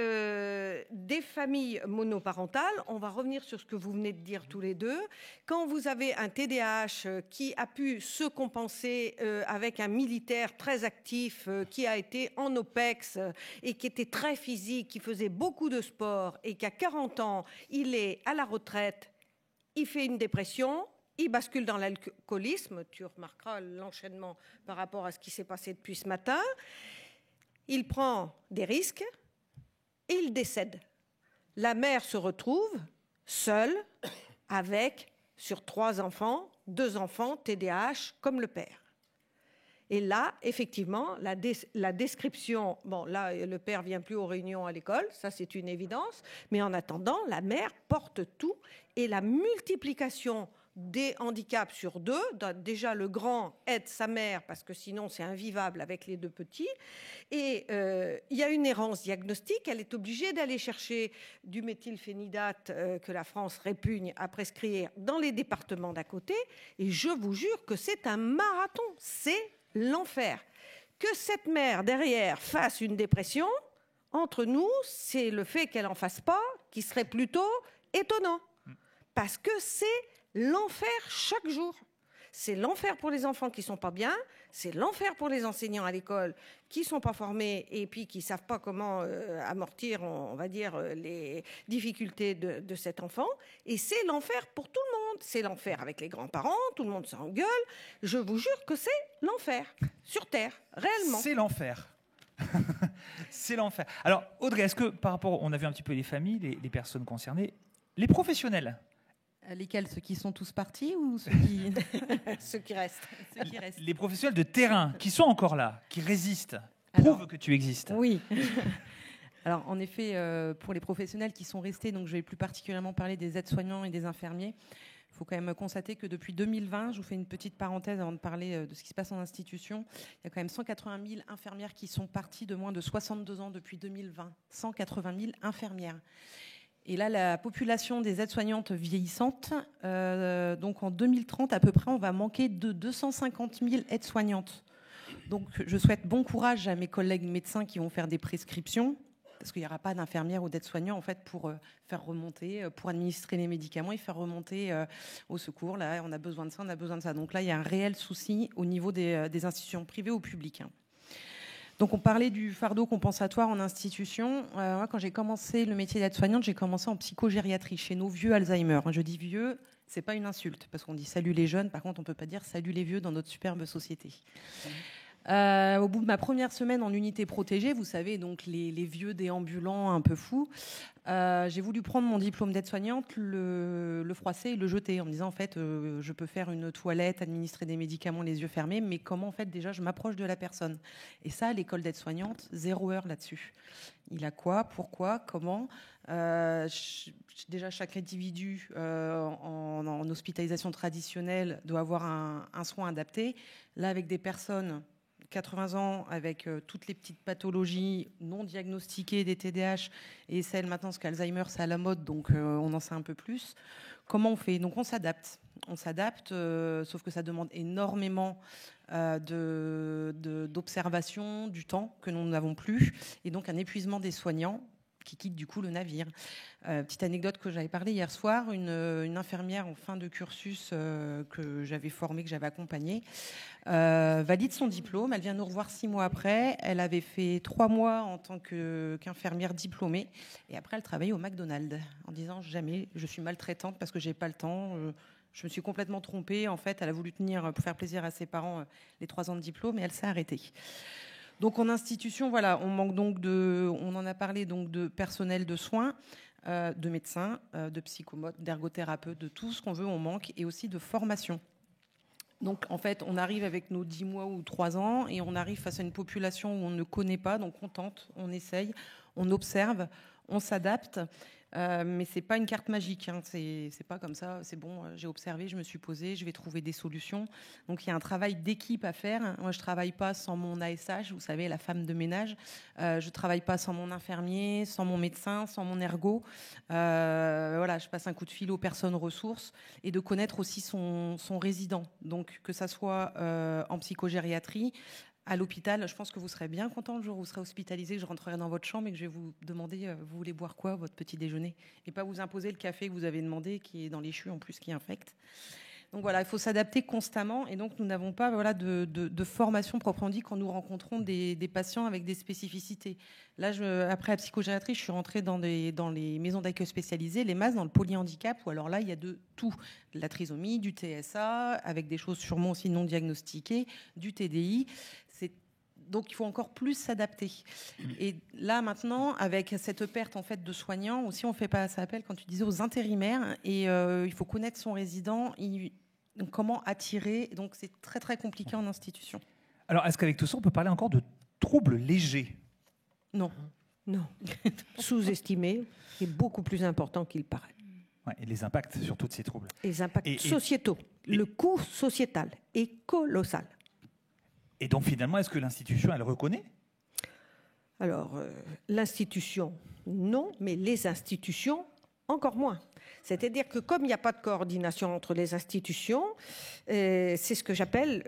des familles monoparentales. On va revenir sur ce que vous venez de dire tous les deux. Quand vous avez un TDAH qui a pu se compenser avec un militaire très actif qui a été en OPEX et qui était très physique, qui faisait beaucoup de sport et qu'à 40 ans, il est à la retraite, il fait une dépression, il bascule dans l'alcoolisme, tu remarqueras l'enchaînement par rapport à ce qui s'est passé depuis ce matin, il prend des risques et il décède. La mère se retrouve seule avec, sur 3 enfants, 2 enfants TDAH comme le père. Et là, effectivement, la description, bon là, le père vient plus aux réunions à l'école, ça c'est une évidence, mais en attendant, la mère porte tout et la multiplication des handicaps sur 2, déjà le grand aide sa mère parce que sinon c'est invivable avec les 2 petits, et il y a une errance diagnostique, elle est obligée d'aller chercher du méthylphénidate que la France répugne à prescrire dans les départements d'à côté, et je vous jure que c'est un marathon, c'est l'enfer. Que cette mère derrière fasse une dépression, entre nous, c'est le fait qu'elle n'en fasse pas qui serait plutôt étonnant, parce que c'est l'enfer chaque jour. C'est l'enfer pour les enfants qui ne sont pas bien, c'est l'enfer pour les enseignants à l'école qui ne sont pas formés et puis qui ne savent pas comment amortir, on va dire, les difficultés de cet enfant. Et c'est l'enfer pour tout le monde. C'est l'enfer avec les grands-parents, tout le monde s'engueule. Je vous jure que c'est l'enfer, sur Terre, réellement. C'est l'enfer. C'est l'enfer. Alors, Audrey, est-ce que par rapport, on a vu un petit peu les familles, les personnes concernées, les professionnels? Lesquels? Ceux qui sont tous partis ou ceux qui... Ceux qui restent. Ceux qui restent. Les professionnels de terrain qui sont encore là, qui résistent, prouvent que tu existes. Oui. Alors, en effet, pour les professionnels qui sont restés, donc je vais plus particulièrement parler des aides-soignants et des infirmiers, il faut quand même constater que depuis 2020, je vous fais une petite parenthèse avant de parler de ce qui se passe en institution, il y a quand même 180 000 infirmières qui sont parties de moins de 62 ans depuis 2020. 180 000 infirmières. Et là, la population des aides-soignantes vieillissantes, donc en 2030, à peu près, on va manquer de 250 000 aides-soignantes. Donc, je souhaite bon courage à mes collègues médecins qui vont faire des prescriptions, parce qu'il n'y aura pas d'infirmières ou d'aides-soignants, en fait, pour faire remonter, pour administrer les médicaments et faire remonter au secours. Là, on a besoin de ça, on a besoin de ça. Donc là, il y a un réel souci au niveau des institutions privées ou publiques. Donc on parlait du fardeau compensatoire en institution. Moi, quand j'ai commencé le métier d'aide-soignante, j'ai commencé en psychogériatrie chez nos vieux Alzheimer. Je dis vieux, c'est pas une insulte, parce qu'on dit salut les jeunes, par contre on peut pas dire salut les vieux dans notre superbe société. Au bout de ma première semaine en unité protégée, vous savez, donc les vieux déambulants un peu fous, j'ai voulu prendre mon diplôme d'aide-soignante, le froisser et le jeter en me disant en fait je peux faire une toilette, administrer des médicaments les yeux fermés, mais comment en fait déjà je m'approche de la personne. Et ça, l'école d'aide-soignante, 0 heure là-dessus. Il a quoi, pourquoi, comment. Déjà chaque individu en hospitalisation traditionnelle doit avoir un soin adapté. Là, avec des personnes 80 ans avec toutes les petites pathologies non diagnostiquées des TDAH et celles maintenant, parce qu'Alzheimer c'est à la mode, donc on en sait un peu plus. Comment on fait? Donc on s'adapte. On s'adapte, sauf que ça demande énormément d'observation, du temps que nous n'avons plus, et donc un épuisement des soignants qui quittent du coup le navire. Petite anecdote que j'avais parlé hier soir, une infirmière en fin de cursus que j'avais formée, que j'avais accompagnée, valide son diplôme. Elle vient nous revoir 6 mois après. Elle avait fait 3 mois en tant qu'infirmière diplômée, et après elle travaillait au McDonald's en disant jamais je suis maltraitante parce que j'ai pas le temps. Je me suis complètement trompée. En fait, elle a voulu tenir pour faire plaisir à ses parents les 3 ans de diplôme et elle s'est arrêtée. Donc en institution, voilà, on manque donc on en a parlé donc de personnel de soins, de médecins, de psychomotes, d'ergothérapeutes, de tout ce qu'on veut, on manque, et aussi de formation. Donc en fait, on arrive avec nos 10 mois ou 3 ans et on arrive face à une population où on ne connaît pas, donc on tente, on essaye, on observe, on s'adapte. Mais c'est pas une carte magique. Hein. C'est pas comme ça. C'est bon. J'ai observé, je me suis posée, je vais trouver des solutions. Donc il y a un travail d'équipe à faire. Moi, je travaille pas sans mon ASH. Vous savez, la femme de ménage. Je travaille pas sans mon infirmier, sans mon médecin, sans mon ergo. Voilà, je passe un coup de fil aux personnes ressources et de connaître aussi son résident. Donc que ça soit en psychogériatrie. À l'hôpital, je pense que vous serez bien content le jour où vous serez hospitalisé, que je rentrerai dans votre chambre et que je vais vous demander, vous voulez boire quoi, votre petit déjeuner, et pas vous imposer le café que vous avez demandé, qui est dans les CHU en plus, qui infecte. Donc voilà, il faut s'adapter constamment, et donc nous n'avons pas de formation proprement dit quand nous rencontrons des patients avec des spécificités. Là, après la psychogériatrie, je suis rentrée dans les maisons d'accueil spécialisées, les MAS, dans le polyhandicap, où alors là, il y a de tout. De la trisomie, du TSA, avec des choses sûrement aussi non diagnostiquées, du TDI. Donc il faut encore plus s'adapter. Et là maintenant, avec cette perte en fait de soignants, aussi on fait pas ça appel quand tu disais aux intérimaires, et il faut connaître son résident, comment attirer. Donc c'est très très compliqué en institution. Alors est-ce qu'avec tout ça, on peut parler encore de troubles légers ? Non. Non. Sous-estimé est beaucoup plus important qu'il paraît. Ouais, et les impacts sur tous ces troubles. Les impacts sociétaux. Le coût sociétal est colossal. Et donc finalement, est-ce que l'institution, elle reconnaît ? Alors, l'institution, non, mais les institutions, encore moins. C'est-à-dire que comme il n'y a pas de coordination entre les institutions, c'est ce que j'appelle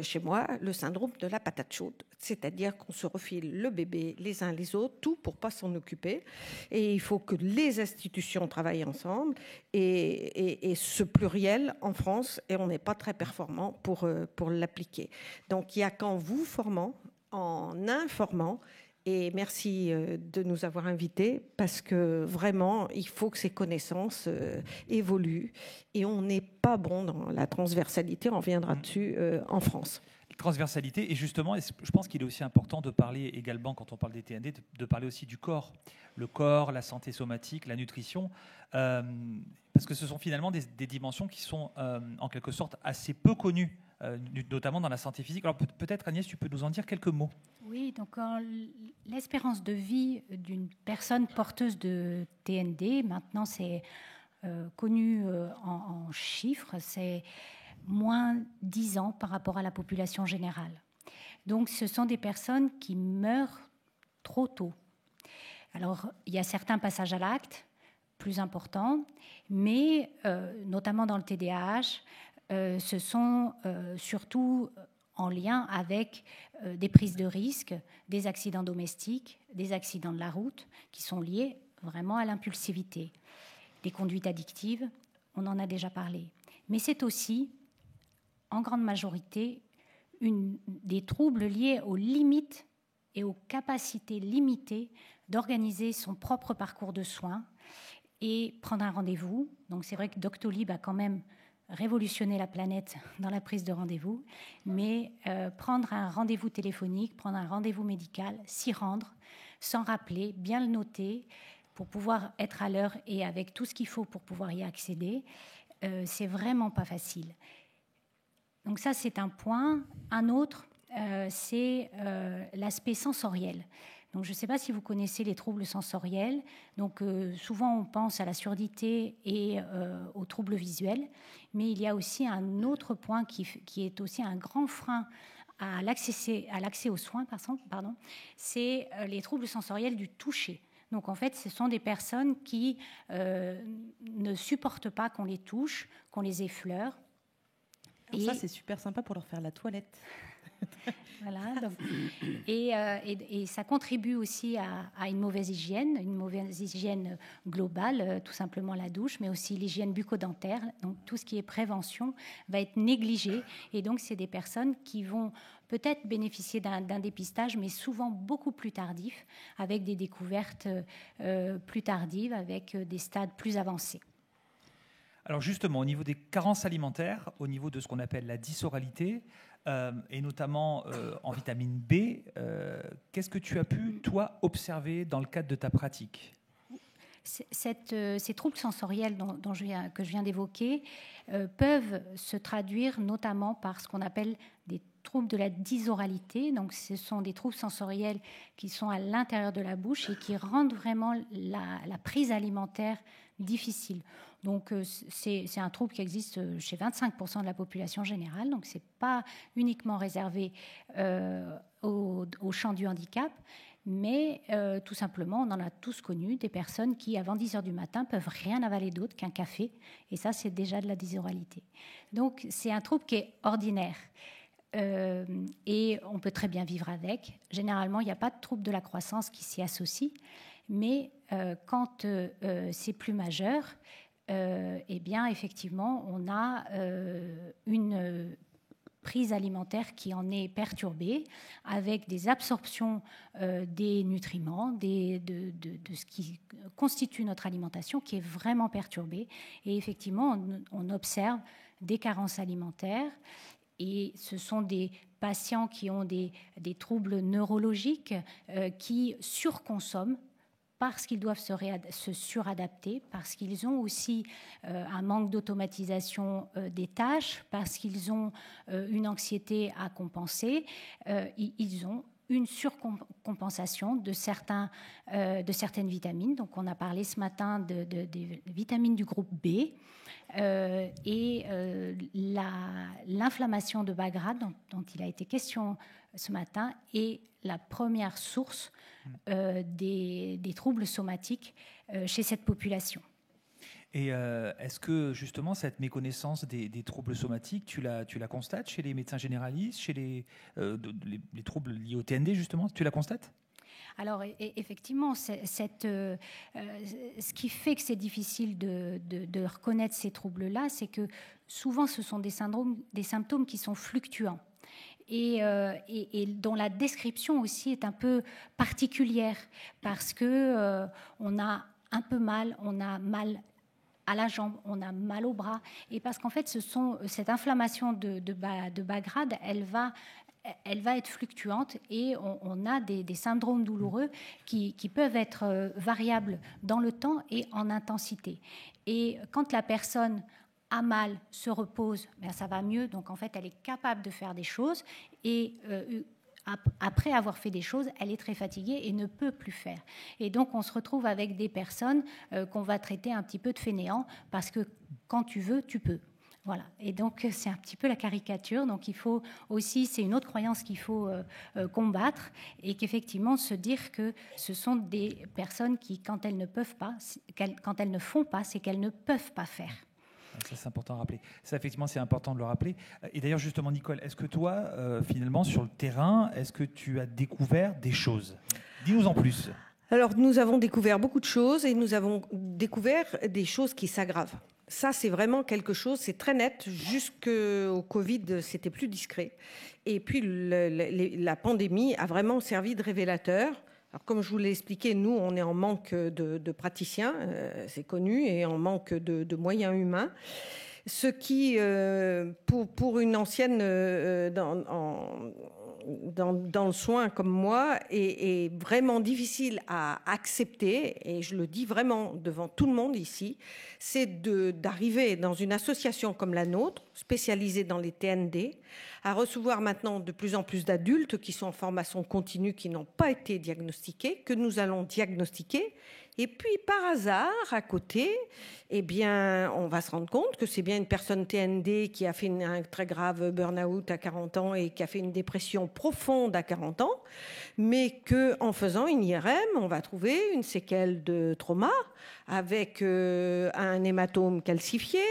chez moi le syndrome de la patate chaude. C'est-à-dire qu'on se refile le bébé les uns les autres, tout pour ne pas s'en occuper. Et il faut que les institutions travaillent ensemble. Et ce pluriel, en France, et on n'est pas très performant pour l'appliquer. Donc il n'y a qu'en vous formant, en informant. Et merci de nous avoir invités parce que vraiment, il faut que ces connaissances évoluent. Et on n'est pas bon dans la transversalité, on reviendra dessus en France. Transversalité, et justement, je pense qu'il est aussi important de parler également, quand on parle des TND, de parler aussi du corps. Le corps, la santé somatique, la nutrition, parce que ce sont finalement des dimensions qui sont en quelque sorte assez peu connues, notamment dans la santé physique. Alors peut-être Agnès, tu peux nous en dire quelques mots. Oui, donc l'espérance de vie d'une personne porteuse de TND, maintenant c'est connu en chiffres, c'est moins 10 ans par rapport à la population générale. Donc ce sont des personnes qui meurent trop tôt. Alors il y a certains passages à l'acte plus importants, mais notamment dans le TDAH, ce sont surtout en lien avec des prises de risques, des accidents domestiques, des accidents de la route qui sont liés vraiment à l'impulsivité. Les conduites addictives, on en a déjà parlé. Mais c'est aussi, en grande majorité, des troubles liés aux limites et aux capacités limitées d'organiser son propre parcours de soins et prendre un rendez-vous. Donc c'est vrai que Doctolib a quand même révolutionner la planète dans la prise de rendez-vous, mais prendre un rendez-vous téléphonique, prendre un rendez-vous médical, s'y rendre, s'en rappeler, bien le noter, pour pouvoir être à l'heure et avec tout ce qu'il faut pour pouvoir y accéder, c'est vraiment pas facile. Donc ça, c'est un point. Un autre, c'est l'aspect sensoriel. Donc, je ne sais pas si vous connaissez les troubles sensoriels. Donc, souvent, on pense à la surdité et aux troubles visuels. Mais il y a aussi un autre point qui est aussi un grand frein à l'accès aux soins, c'est les troubles sensoriels du toucher. Donc, en fait, ce sont des personnes qui ne supportent pas qu'on les touche, qu'on les effleure. Et ça, c'est super sympa pour leur faire la toilette. Voilà, donc, et ça contribue aussi à une mauvaise hygiène globale, tout simplement la douche, mais aussi l'hygiène bucco-dentaire. Donc tout ce qui est prévention va être négligé, et donc c'est des personnes qui vont peut-être bénéficier d'un dépistage, mais souvent beaucoup plus tardif, avec des découvertes plus tardives, avec des stades plus avancés. Alors justement, au niveau des carences alimentaires, au niveau de ce qu'on appelle la dysoralité, et notamment en vitamine B, qu'est-ce que tu as pu, toi, observer dans le cadre de ta pratique ? Ces troubles sensoriels que je viens d'évoquer peuvent se traduire notamment par ce qu'on appelle des troubles de la dysoralité. Donc, ce sont des troubles sensoriels qui sont à l'intérieur de la bouche et qui rendent vraiment la prise alimentaire difficile. Donc, c'est un trouble qui existe chez 25% de la population générale. Donc, ce n'est pas uniquement réservé au champ du handicap. Mais tout simplement, on en a tous connu des personnes qui, avant 10 heures du matin, peuvent rien avaler d'autre qu'un café. Et ça, c'est déjà de la dysoralité. Donc, c'est un trouble qui est ordinaire. Et on peut très bien vivre avec. Généralement, il n'y a pas de trouble de la croissance qui s'y associe. Mais quand c'est plus majeur, eh bien, effectivement, on a une prise alimentaire qui en est perturbée, avec des absorptions des nutriments, de ce qui constitue notre alimentation, qui est vraiment perturbée. Et effectivement, on observe des carences alimentaires. Et ce sont des patients qui ont des troubles neurologiques qui surconsomment parce qu'ils doivent se suradapter, parce qu'ils ont aussi un manque d'automatisation des tâches, parce qu'ils ont une anxiété à compenser. Ils ont une surcompensation de certaines vitamines. Donc, on a parlé ce matin des vitamines du groupe B. L'inflammation de bas grade dont il a été question ce matin est la première source des troubles somatiques chez cette population. Et est-ce que justement cette méconnaissance des troubles somatiques, tu la constates chez les médecins généralistes, chez les troubles liés au TND justement, tu la constates ? Alors effectivement, ce qui fait que c'est difficile de reconnaître ces troubles-là, c'est que souvent ce sont des symptômes qui sont fluctuants. Et dont la description aussi est un peu particulière parce que on a un peu mal, on a mal à la jambe, on a mal au bras, et parce qu'en fait, cette inflammation de bas grade, elle va être fluctuante et on a des syndromes douloureux qui peuvent être variables dans le temps et en intensité. Et quand la personne a mal, se repose, ben ça va mieux. Donc, en fait, elle est capable de faire des choses. Et après avoir fait des choses, elle est très fatiguée et ne peut plus faire. Et donc, on se retrouve avec des personnes qu'on va traiter un petit peu de fainéants parce que quand tu veux, tu peux. Voilà. Et donc, c'est un petit peu la caricature. Donc, il faut aussi, c'est une autre croyance qu'il faut combattre et qu'effectivement, se dire que ce sont des personnes qui, quand elles ne font pas, c'est qu'elles ne peuvent pas faire. Ça, c'est important à rappeler. Ça, effectivement, c'est important de le rappeler. Et d'ailleurs, justement, Nicole, est-ce que toi, finalement, sur le terrain, est-ce que tu as découvert des choses ? Dis-nous en plus. Alors, nous avons découvert beaucoup de choses et nous avons découvert des choses qui s'aggravent. Ça, c'est vraiment quelque chose, c'est très net. Jusqu'au Covid, c'était plus discret. Et puis, la pandémie a vraiment servi de révélateur. Alors, comme je vous l'ai expliqué, nous, on est en manque de praticiens, c'est connu, et en manque de moyens humains. Ce qui, pour une ancienne dans le soin comme moi, est vraiment difficile à accepter, et je le dis vraiment devant tout le monde ici, c'est d'arriver dans une association comme la nôtre, spécialisée dans les TND, à recevoir maintenant de plus en plus d'adultes qui sont en formation continue, qui n'ont pas été diagnostiqués, que nous allons diagnostiquer. Et puis, par hasard, à côté, eh bien, on va se rendre compte que c'est bien une personne TND qui a fait un très grave burn-out à 40 ans et qui a fait une dépression profonde à 40 ans, mais qu'en faisant une IRM, on va trouver une séquelle de trauma avec un hématome calcifié.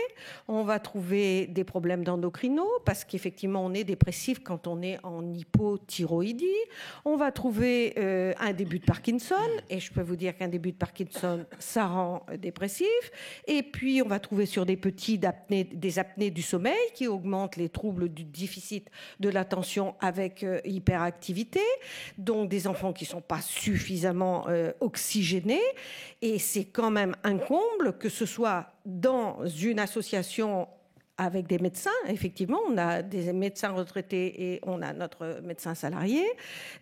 On va trouver des problèmes d'endocrino parce qu'effectivement, on est dépressif quand on est en hypothyroïdie. On va trouver un début de Parkinson, et je peux vous dire qu'un début de Parkinson, ça rend dépressif. Et puis, on va trouver sur des petits des apnées du sommeil qui augmentent les troubles du déficit de l'attention avec hyperactivité. Donc, des enfants qui ne sont pas suffisamment oxygénés. Et c'est quand même un comble que ce soit dans une association avec des médecins, effectivement, on a des médecins retraités et on a notre médecin salarié.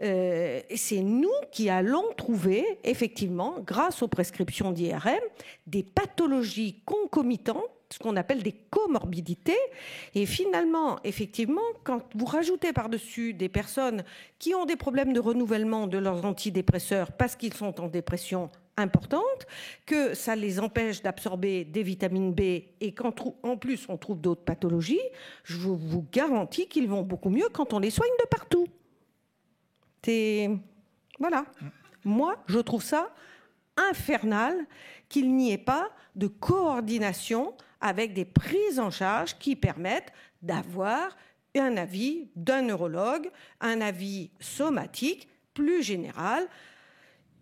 C'est nous qui allons trouver, effectivement, grâce aux prescriptions d'IRM, des pathologies concomitantes, ce qu'on appelle des comorbidités. Et finalement, effectivement, quand vous rajoutez par-dessus des personnes qui ont des problèmes de renouvellement de leurs antidépresseurs parce qu'ils sont en dépression importante, que ça les empêche d'absorber des vitamines B et qu'en plus on trouve d'autres pathologies, je vous garantis qu'ils vont beaucoup mieux quand on les soigne de partout. Voilà. Moi, je trouve ça infernal qu'il n'y ait pas de coordination avec des prises en charge qui permettent d'avoir un avis d'un neurologue, un avis somatique plus général.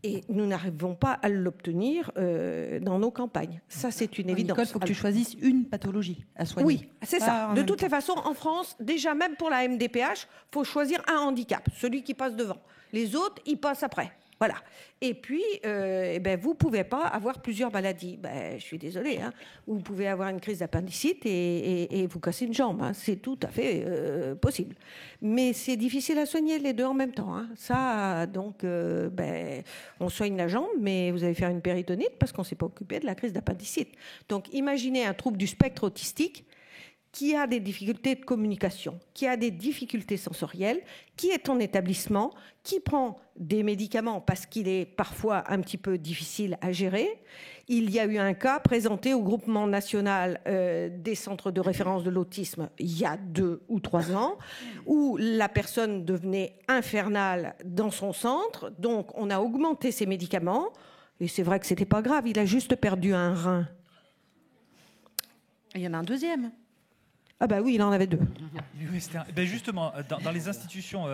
Et nous n'arrivons pas à l'obtenir dans nos campagnes. Ça, c'est une évidence. Nicole, il faut que tu choisisses une pathologie à soigner. Oui, c'est ça. De toutes les façons, en France, déjà même pour la MDPH, il faut choisir un handicap, celui qui passe devant. Les autres, ils passent après. Voilà. Et puis, vous ne pouvez pas avoir plusieurs maladies. Je suis désolée. Hein. Vous pouvez avoir une crise d'appendicite et vous casser une jambe. Hein. C'est tout à fait possible. Mais c'est difficile à soigner les deux en même temps. Hein. Ça, donc, on soigne la jambe, mais vous allez faire une péritonite parce qu'on ne s'est pas occupé de la crise d'appendicite. Donc, imaginez un trouble du spectre autistique qui a des difficultés de communication, qui a des difficultés sensorielles, qui est en établissement, qui prend des médicaments parce qu'il est parfois un petit peu difficile à gérer. Il y a eu un cas présenté au groupement national des centres de référence de l'autisme il y a 2 ou 3 ans, où la personne devenait infernale dans son centre. Donc, on a augmenté ses médicaments. Et c'est vrai que ce n'était pas grave, il a juste perdu un rein. Il y en a un deuxième. Ah bah oui, il en avait 2. Justement, dans les institutions,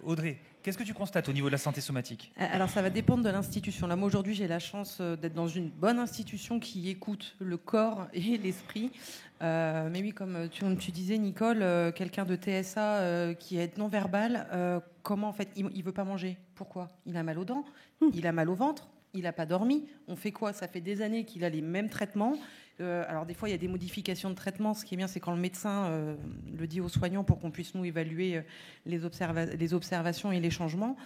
Audrey, qu'est-ce que tu constates au niveau de la santé somatique ? Alors ça va dépendre de l'institution. Là, moi aujourd'hui, j'ai la chance d'être dans une bonne institution qui écoute le corps et l'esprit. Mais oui, comme tu disais, Nicole, quelqu'un de TSA qui est non-verbal, comment en fait, il veut pas manger ? Pourquoi ? Il a mal aux dents, il a mal au ventre, il n'a pas dormi. On fait quoi ? Ça fait des années qu'il a les mêmes traitements. Alors des fois, il y a des modifications de traitement. Ce qui est bien, c'est quand le médecin le dit aux soignants pour qu'on puisse nous évaluer les observations et les changements.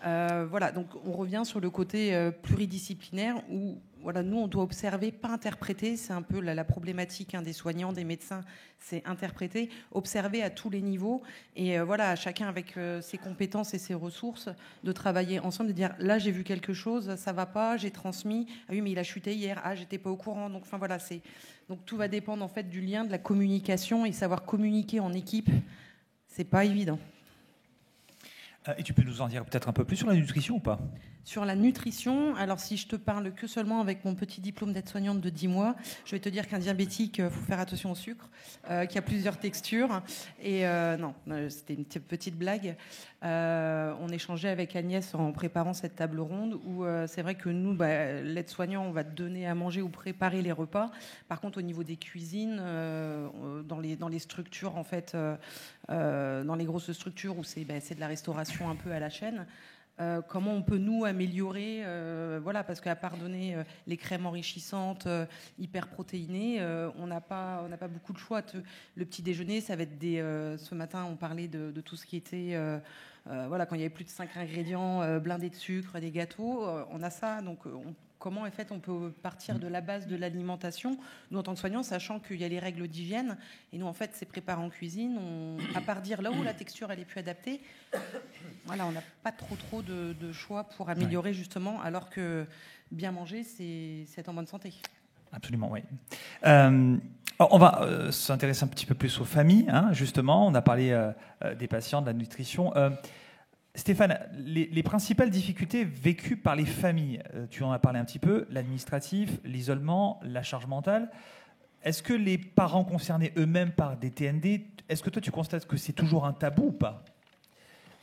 Voilà, donc on revient sur le côté pluridisciplinaire où voilà, nous, on doit observer, pas interpréter. C'est un peu la problématique des soignants, des médecins, c'est interpréter, observer à tous les niveaux. Et voilà, chacun avec ses compétences et ses ressources, de travailler ensemble, de dire là, j'ai vu quelque chose, ça va pas, j'ai transmis. Ah oui, mais il a chuté hier. Ah, j'étais pas au courant. Donc, enfin voilà, donc tout va dépendre en fait du lien, de la communication et savoir communiquer en équipe. C'est pas évident. Et tu peux nous en dire peut-être un peu plus sur la nutrition ou pas ? Sur la nutrition, alors si je te parle que seulement avec mon petit diplôme d'aide-soignante de 10 mois, je vais te dire qu'un diabétique, il faut faire attention au sucre, qu'il y a plusieurs textures. Et non, c'était une petite blague. On échangeait avec Agnès en préparant cette table ronde où c'est vrai que nous, l'aide-soignant, on va donner à manger ou préparer les repas. Par contre, au niveau des cuisines, dans les structures, en fait, dans les grosses structures où c'est de la restauration un peu à la chaîne, comment on peut nous améliorer, voilà, parce qu'à part donner les crèmes enrichissantes hyper protéinées, on n'a pas beaucoup de choix. Le petit déjeuner, ça va être ce matin, on parlait de tout ce qui était voilà, quand il y avait plus de 5 ingrédients blindés de sucre, des gâteaux, on a ça. Donc comment en fait on peut partir de la base de l'alimentation, nous en tant que soignants, sachant qu'il y a les règles d'hygiène, et nous en fait c'est préparé en cuisine, à part dire là où la texture elle est plus adaptée, voilà, on n'a pas trop de choix pour améliorer justement, alors que bien manger c'est être en bonne santé. Absolument, oui. On va s'intéresser un petit peu plus aux familles, hein, justement. On a parlé des patients, de la nutrition. Stéphane, les principales difficultés vécues par les familles, tu en as parlé un petit peu, l'administratif, l'isolement, la charge mentale. Est-ce que les parents concernés eux-mêmes par des TND, est-ce que toi tu constates que c'est toujours un tabou ou pas ?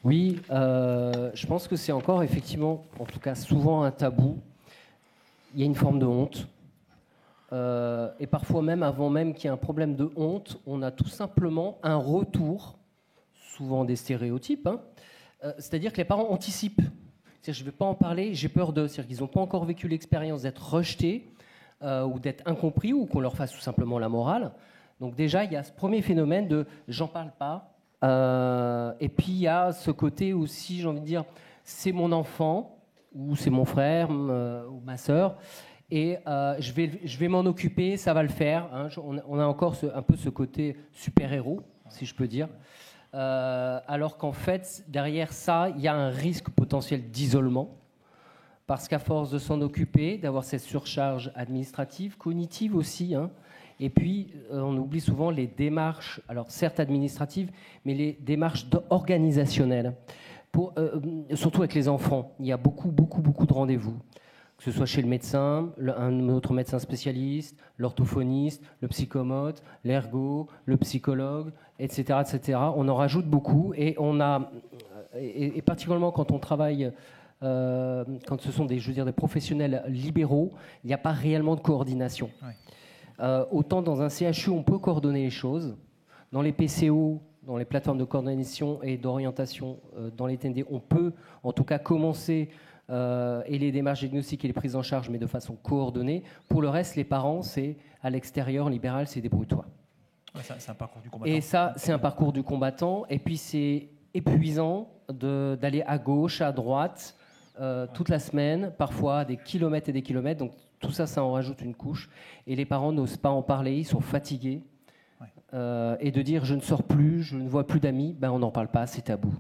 Oui, je pense que c'est encore effectivement, en tout cas souvent un tabou. Il y a une forme de honte. Et parfois même, avant même qu'il y ait un problème de honte, on a tout simplement un retour, souvent des stéréotypes, hein. C'est-à-dire que les parents anticipent. C'est-à-dire, je ne vais pas en parler, j'ai peur d'eux. C'est-à-dire qu'ils n'ont pas encore vécu l'expérience d'être rejetés ou d'être incompris ou qu'on leur fasse tout simplement la morale. Donc déjà, il y a ce premier phénomène de « j'en parle pas ». Et puis, il y a ce côté aussi, j'ai envie de dire, c'est mon enfant, ou c'est mon frère, ou ma sœur, et je vais m'en occuper, ça va le faire. Hein. On a encore un peu ce côté super-héros, si je peux dire. Alors qu'en fait, derrière ça, il y a un risque potentiel d'isolement, parce qu'à force de s'en occuper, d'avoir cette surcharge administrative, cognitive aussi, hein, et puis on oublie souvent les démarches, alors certes administratives, mais les démarches organisationnelles. Surtout avec les enfants, il y a beaucoup de rendez-vous, que ce soit chez le médecin, un autre médecin spécialiste, l'orthophoniste, le psychomote, l'ergo, le psychologue, etc., etc. On en rajoute beaucoup et et particulièrement quand on travaille, quand ce sont des professionnels libéraux, il n'y a pas réellement de coordination. Ouais. Autant dans un CHU, on peut coordonner les choses. Dans les PCO, dans les plateformes de coordination et d'orientation, dans les TND, on peut en tout cas commencer et les démarches diagnostiques et les prises en charge, mais de façon coordonnée. Pour le reste, les parents, c'est à l'extérieur, libéral, c'est débrouille-toi. Ouais, c'est un parcours du combattant. Et ça, c'est un parcours du combattant. Et puis, c'est épuisant d'aller à gauche, à droite, toute la semaine, parfois des kilomètres et des kilomètres. Donc, tout ça, ça en rajoute une couche. Et les parents n'osent pas en parler, ils sont fatigués. Ouais. Et de dire « je ne sors plus, je ne vois plus d'amis », on n'en parle pas, c'est tabou.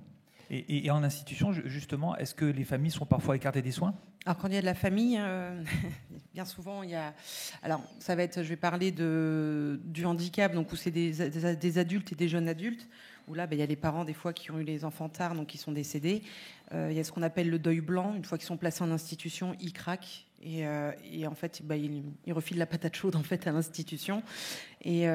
Et en institution, justement, est-ce que les familles sont parfois écartées des soins ? Alors, quand il y a de la famille, bien souvent, il y a... Alors, ça va être, je vais parler du handicap, donc où c'est des adultes et des jeunes adultes, où là, il y a les parents, des fois, qui ont eu les enfants tard, donc qui sont décédés. Il y a ce qu'on appelle le deuil blanc. Une fois qu'ils sont placés en institution, ils craquent. Et en fait, ils refilent la patate chaude en fait, à l'institution. Et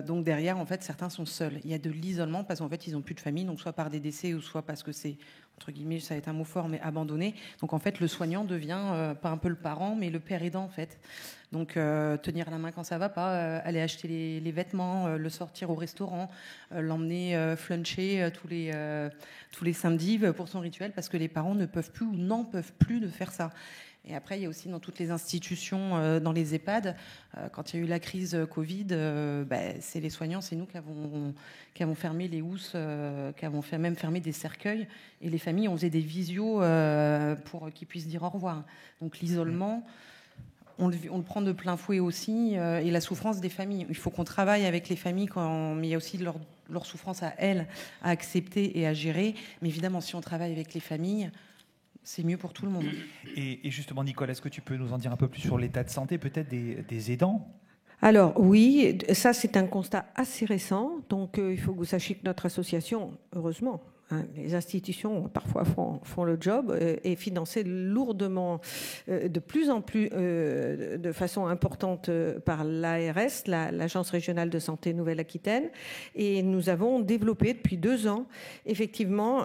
donc derrière, en fait, certains sont seuls. Il y a de l'isolement parce qu'en fait, ils n'ont plus de famille, donc soit par des décès ou soit parce que c'est, entre guillemets, ça va être un mot fort, mais abandonné. Donc en fait, le soignant devient pas un peu le parent, mais le père aidant en fait. Donc tenir la main quand ça va pas, aller acheter les vêtements, le sortir au restaurant, l'emmener fluncher tous les samedis pour son rituel parce que les parents ne peuvent plus ou n'en peuvent plus de faire ça. Et après, il y a aussi dans toutes les institutions, dans les EHPAD, quand il y a eu la crise Covid, c'est les soignants, c'est nous qui avons fermé les housses, qui avons même fermé des cercueils. Et les familles, on faisait des visios pour qu'ils puissent dire au revoir. Donc l'isolement, on le prend de plein fouet aussi, et la souffrance des familles. Il faut qu'on travaille avec les familles, mais il y a aussi leur souffrance à elles, à accepter et à gérer. Mais évidemment, si on travaille avec les familles, c'est mieux pour tout le monde. Et justement, Nicole, est-ce que tu peux nous en dire un peu plus sur l'état de santé peut-être des aidants ? Alors oui, ça c'est un constat assez récent. Donc il faut que vous sachiez que notre association, heureusement, les institutions parfois font le job et financées lourdement, de plus en plus, de façon importante par l'ARS, l'Agence régionale de santé Nouvelle-Aquitaine. Et nous avons développé depuis 2 ans, effectivement,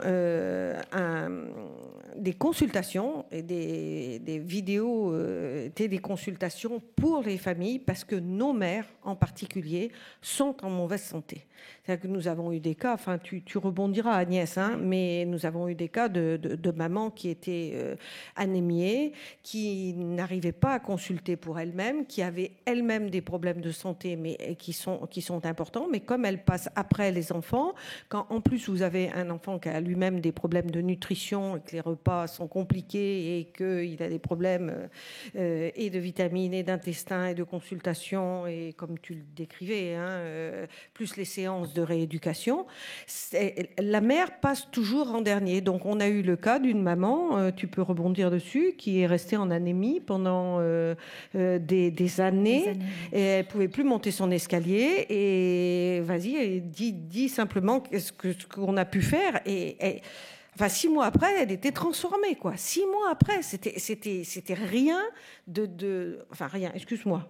des consultations et des vidéos, des consultations pour les familles parce que nos mères, en particulier, sont en mauvaise santé. C'est-à-dire que nous avons eu des cas, enfin tu rebondiras Agnès, mais nous avons eu des cas de mamans qui étaient anémiées, qui n'arrivaient pas à consulter pour elles-mêmes, qui avaient elles-mêmes des problèmes de santé mais qui sont importants, mais comme elles passent après les enfants, quand en plus vous avez un enfant qui a lui-même des problèmes de nutrition et que les repas sont compliqués et qu'il a des problèmes et de vitamines et d'intestin et de consultation et comme tu le décrivais, plus les séances de rééducation, la mère passe toujours en dernier. Donc on a eu le cas d'une maman, tu peux rebondir dessus, qui est restée en anémie pendant des années. Et elle pouvait plus monter son escalier. Et vas-y, dis simplement ce qu'on a pu faire. Et enfin, 6 mois après, elle était transformée, quoi. 6 mois après, c'était rien enfin rien. Excuse-moi.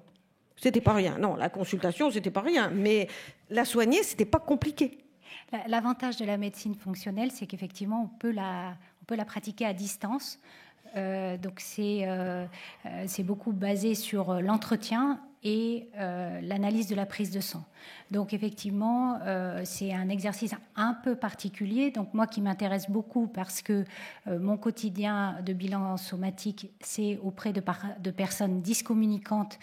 C'était pas rien. Non, la consultation, c'était pas rien. Mais la soigner, c'était pas compliqué. L'avantage de la médecine fonctionnelle, c'est qu'effectivement, on peut la pratiquer à distance. Donc, c'est beaucoup basé sur l'entretien et l'analyse de la prise de sang. Donc, effectivement, c'est un exercice un peu particulier. Donc, moi qui m'intéresse beaucoup parce que mon quotidien de bilan somatique, c'est auprès de personnes dyscommunicantes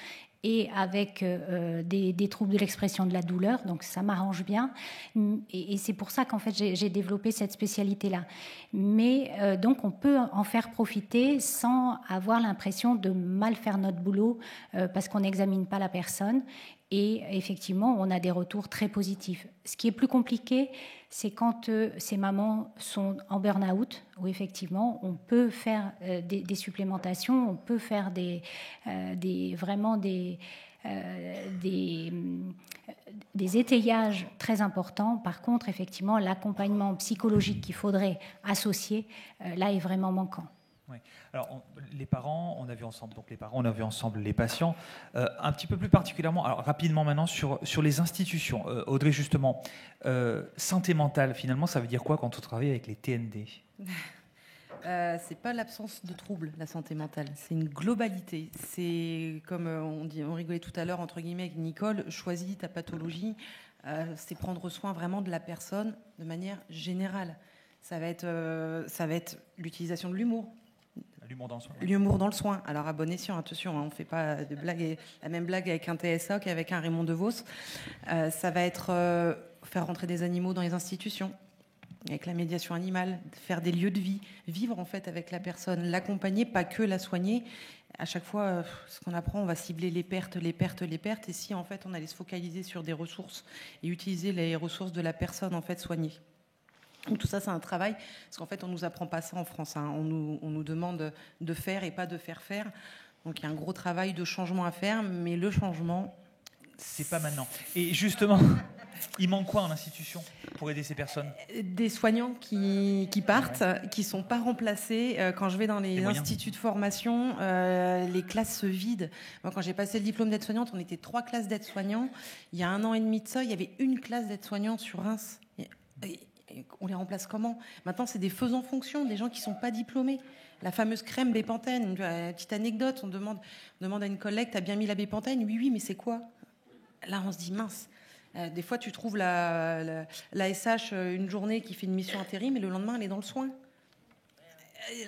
et avec des troubles de l'expression de la douleur, donc ça m'arrange bien. Et c'est pour ça qu'en fait j'ai développé cette spécialité-là. Mais donc on peut en faire profiter sans avoir l'impression de mal faire notre boulot parce qu'on n'examine pas la personne. Et effectivement, on a des retours très positifs. Ce qui est plus compliqué, c'est quand ces mamans sont en burn-out, où effectivement, on peut faire des supplémentations, on peut faire vraiment des étayages très importants. Par contre, effectivement, l'accompagnement psychologique qu'il faudrait associer, là, est vraiment manquant. Oui. Alors, les parents, on a vu ensemble les patients. Un petit peu plus particulièrement, alors rapidement maintenant, sur les institutions. Audrey, justement, santé mentale, finalement, ça veut dire quoi quand on travaille avec les TND ? C'est pas l'absence de troubles, la santé mentale. C'est une globalité. C'est comme on rigolait tout à l'heure, entre guillemets, avec Nicole, choisis ta pathologie. C'est prendre soin vraiment de la personne de manière générale. Ça va être l'utilisation de l'humour. L'humour dans le soin. L'humour dans le soin. Alors à bon escient, attention, on ne fait pas de blague, la même blague avec un TSA qu'avec un Raymond DeVos. Ça va être faire rentrer des animaux dans les institutions, avec la médiation animale, faire des lieux de vie, vivre en fait avec la personne, l'accompagner, pas que la soigner. À chaque fois, ce qu'on apprend, on va cibler les pertes. Et si en fait on allait se focaliser sur des ressources et utiliser les ressources de la personne en fait soignée. Donc tout ça, c'est un travail, parce qu'en fait, on ne nous apprend pas ça en France. On nous demande de faire et pas de faire. Donc il y a un gros travail de changement à faire, mais le changement... C'est pas maintenant. Et justement, il manque quoi en institution pour aider ces personnes ? Des soignants qui partent, qui ne sont pas remplacés. Quand je vais dans les instituts de formation, les classes se vident. Moi, quand j'ai passé le diplôme d'aide-soignante, on était 3 classes d'aide-soignants. Il y a 1 an et demi de ça, il y avait 1 classe d'aide-soignants sur Reims. On les remplace comment ? Maintenant, c'est des faisans fonction, des gens qui ne sont pas diplômés. La fameuse crème Bépantène, une petite anecdote, on demande à une collègue, t'as bien mis la Bépantène ? Oui, mais c'est quoi ? Là, on se dit, mince. Des fois, tu trouves la SH une journée qui fait une mission intérim, et le lendemain, elle est dans le soin.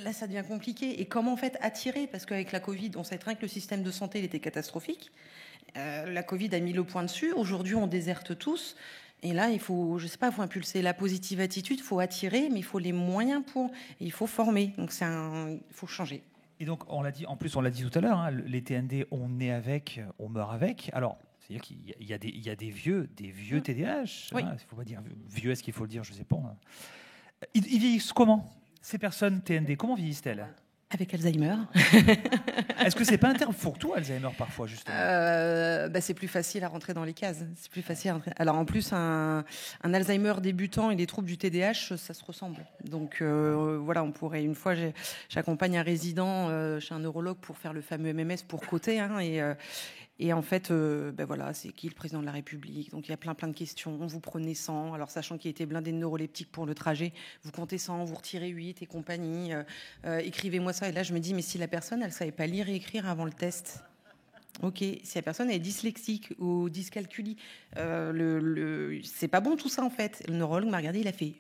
Là, ça devient compliqué. Et comment, en fait, attirer ? Parce qu'avec la Covid, on savait très bien que le système de santé il était catastrophique. La Covid a mis le point dessus. Aujourd'hui, on déserte tous. Et là, il faut, je sais pas, il faut impulser la positive attitude, il faut attirer, mais il faut les moyens pour, et il faut former. Donc il faut changer. Et donc, on l'a dit tout à l'heure, hein, les TND, on naît avec, on meurt avec. Alors, c'est-à-dire qu'il y a des vieux TDAH. Oui. Hein, il ne faut pas dire vieux, est-ce qu'il faut le dire, je ne sais pas. Hein. Ils vieillissent comment ? Ces personnes TND, comment vieillissent-elles ? Avec Alzheimer. Est-ce que c'est pas un terme fourre-tout, Alzheimer, parfois, justement ? C'est plus facile à rentrer dans les cases. C'est plus facile à rentrer. Alors, en plus, un Alzheimer débutant et les troubles du TDAH, ça se ressemble. Donc, voilà, on pourrait... Une fois, j'accompagne un résident chez un neurologue pour faire le fameux MMS pour coter. Hein, et en fait, voilà, c'est qui le président de la République ? Donc il y a plein de questions. Vous prenez 100, alors sachant qu'il était blindé de neuroleptiques pour le trajet, vous comptez 100, vous retirez 8 et compagnie. Écrivez-moi ça. Et là, je me dis, mais si la personne, elle savait pas lire et écrire avant le test, ok. Si la personne est dyslexique ou dyscalculie, c'est pas bon tout ça en fait. Le neurologue m'a regardé, il a fait.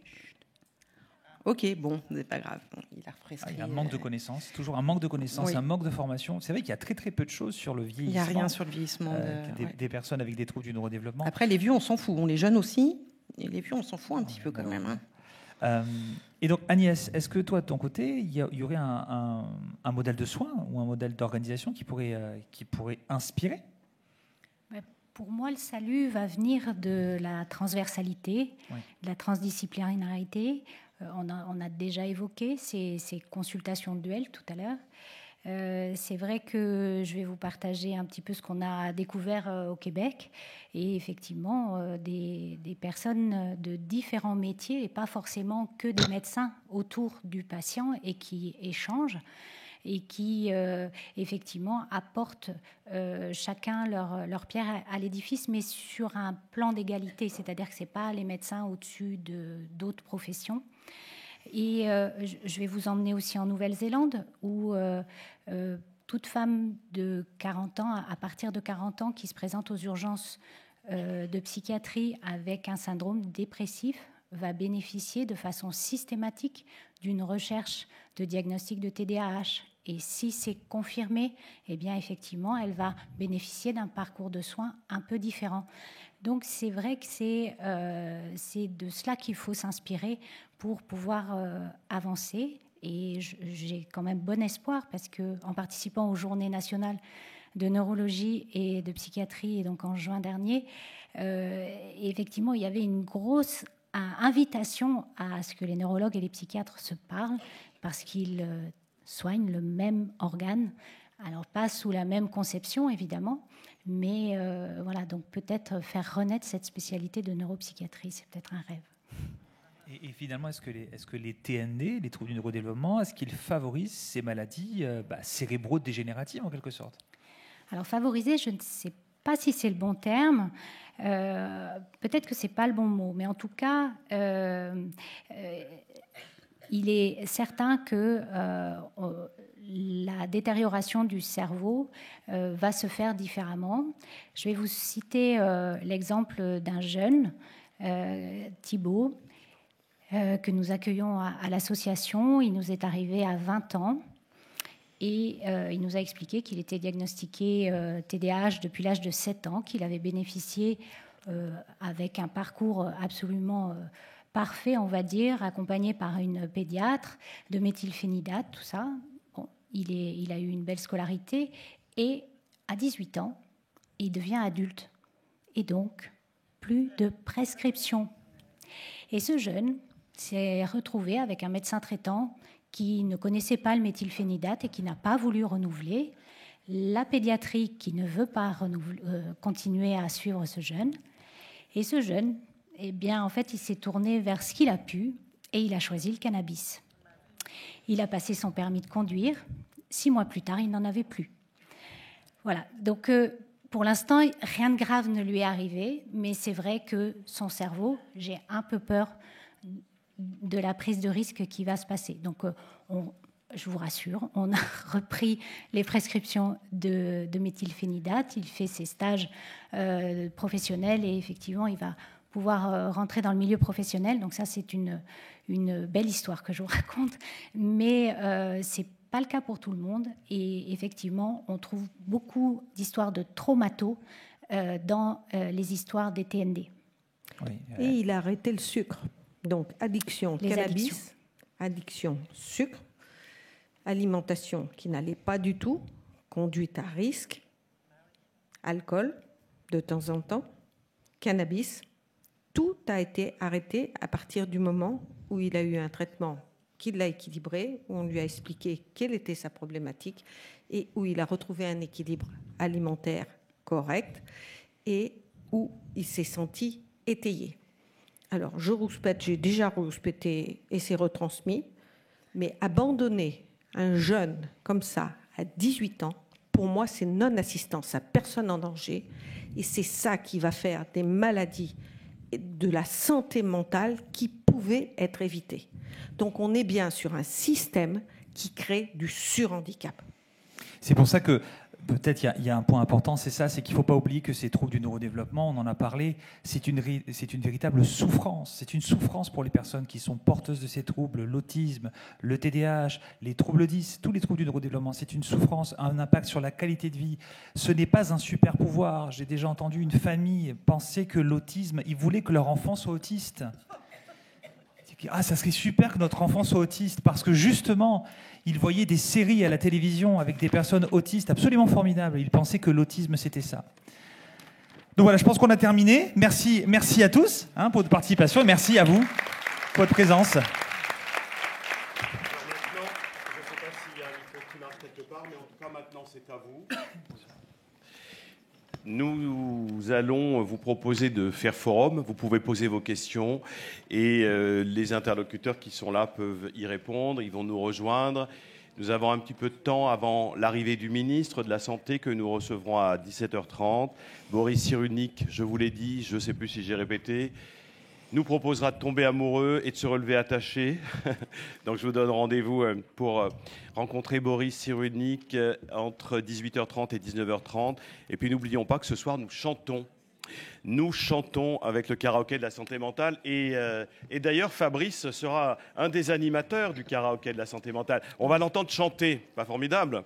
Ok, bon, c'est pas grave. Bon, il a prescrit. Il y a un manque de connaissances, toujours un manque de connaissances, oui. Un manque de formation. C'est vrai qu'il y a très peu de choses sur le vieillissement. Il n'y a rien sur le vieillissement. Des personnes avec des troubles du neurodéveloppement. Après, les vieux, on s'en fout. Les jeunes aussi. Et les vieux, on s'en fout un petit peu quand même. Hein. Et donc, Agnès, est-ce que toi, de ton côté, il y aurait un modèle de soins ou un modèle d'organisation qui pourrait inspirer ? Pour moi, le salut va venir de la transversalité, oui. De la transdisciplinarité. On a déjà évoqué ces consultations duelles tout à l'heure. C'est vrai que je vais vous partager un petit peu ce qu'on a découvert au Québec. Et effectivement, des personnes de différents métiers et pas forcément que des médecins autour du patient et qui échangent et qui, effectivement, apportent chacun leur pierre à l'édifice, mais sur un plan d'égalité. C'est-à-dire que ce n'est pas les médecins au-dessus d'autres professions. Et je vais vous emmener aussi en Nouvelle-Zélande, où toute femme de 40 ans, à partir de 40 ans, qui se présente aux urgences de psychiatrie avec un syndrome dépressif, va bénéficier de façon systématique d'une recherche de diagnostic de TDAH Et si c'est confirmé, eh bien effectivement, elle va bénéficier d'un parcours de soins un peu différent. Donc c'est vrai que c'est de cela qu'il faut s'inspirer pour pouvoir avancer. Et j'ai quand même bon espoir parce qu'en participant aux Journées nationales de neurologie et de psychiatrie, et donc en juin dernier, effectivement, il y avait une grosse invitation à ce que les neurologues et les psychiatres se parlent parce qu'ils soignent le même organe. Alors pas sous la même conception, évidemment, mais voilà, donc peut-être faire renaître cette spécialité de neuropsychiatrie, c'est peut-être un rêve. Et finalement, est-ce que les TND, les troubles du neurodéveloppement, est-ce qu'ils favorisent ces maladies cérébro-dégénératives en quelque sorte? Alors favoriser, je ne sais pas si c'est le bon terme. Peut-être que ce n'est pas le bon mot, mais en tout cas, il est certain que la détérioration du cerveau va se faire différemment. Je vais vous citer l'exemple d'un jeune, Thibaut, que nous accueillons à l'association. Il nous est arrivé à 20 ans et il nous a expliqué qu'il était diagnostiqué TDAH depuis l'âge de 7 ans, qu'il avait bénéficié avec un parcours absolument parfait, on va dire, accompagné par une pédiatre, de méthylphénidate, tout ça. Bon, il a eu une belle scolarité et à 18 ans, il devient adulte et donc plus de prescription. Et ce jeune s'est retrouvé avec un médecin traitant qui ne connaissait pas le méthylphénidate et qui n'a pas voulu renouveler, la pédiatrie qui ne veut pas continuer à suivre ce jeune. Et ce jeune, eh bien, en fait, il s'est tourné vers ce qu'il a pu et il a choisi le cannabis. Il a passé son permis de conduire. 6 mois plus tard, il n'en avait plus. Voilà. Donc, pour l'instant, rien de grave ne lui est arrivé, mais c'est vrai que son cerveau, j'ai un peu peur de la prise de risque qui va se passer. Donc, je vous rassure, on a repris les prescriptions de méthylphénidate. Il fait ses stages professionnels et effectivement, il va pouvoir rentrer dans le milieu professionnel. Donc ça, c'est une belle histoire que je vous raconte. Mais ce n'est pas le cas pour tout le monde. Et effectivement, on trouve beaucoup d'histoires de traumato dans les histoires des TND. Oui, et il a arrêté le sucre. Donc, addiction, les cannabis, addiction, sucre, alimentation qui n'allait pas du tout, conduite à risque, alcool de temps en temps, cannabis. Tout a été arrêté à partir du moment où il a eu un traitement qui l'a équilibré, où on lui a expliqué quelle était sa problématique et où il a retrouvé un équilibre alimentaire correct et où il s'est senti étayé. Alors, je rouspète, j'ai déjà rouspété et c'est retransmis, mais abandonner un jeune comme ça à 18 ans, pour moi, c'est non-assistance à personne en danger et c'est ça qui va faire des maladies de la santé mentale qui pouvaient être évitées. Donc, on est bien sur un système qui crée du surhandicap. C'est pour ça que peut-être il y a un point important, c'est ça, c'est qu'il ne faut pas oublier que ces troubles du neurodéveloppement, on en a parlé, c'est une véritable souffrance. C'est une souffrance pour les personnes qui sont porteuses de ces troubles, l'autisme, le TDAH, les troubles 10, tous les troubles du neurodéveloppement. C'est une souffrance, un impact sur la qualité de vie. Ce n'est pas un super pouvoir. J'ai déjà entendu une famille penser que l'autisme, ils voulaient que leur enfant soit autiste. Ah, ça serait super que notre enfant soit autiste parce que justement, il voyait des séries à la télévision avec des personnes autistes absolument formidables. Il pensait que l'autisme, c'était ça. Donc voilà, je pense qu'on a terminé. Merci à tous pour votre participation et merci à vous pour votre présence. Alors maintenant, je ne sais pas s'il y a un micro qui marche quelque part, mais en tout cas maintenant c'est à vous. Nous allons vous proposer de faire forum. Vous pouvez poser vos questions et les interlocuteurs qui sont là peuvent y répondre. Ils vont nous rejoindre. Nous avons un petit peu de temps avant l'arrivée du ministre de la Santé que nous recevrons à 17h30. Boris Cyrulnik, je vous l'ai dit, je ne sais plus si j'ai répété, nous proposera de tomber amoureux et de se relever attaché. Donc je vous donne rendez-vous pour rencontrer Boris Cyrulnik entre 18h30 et 19h30. Et puis n'oublions pas que ce soir nous chantons Nous chantons avec le karaoké de la santé mentale et d'ailleurs Fabrice sera un des animateurs du karaoké de la santé mentale. On va l'entendre chanter, pas formidable?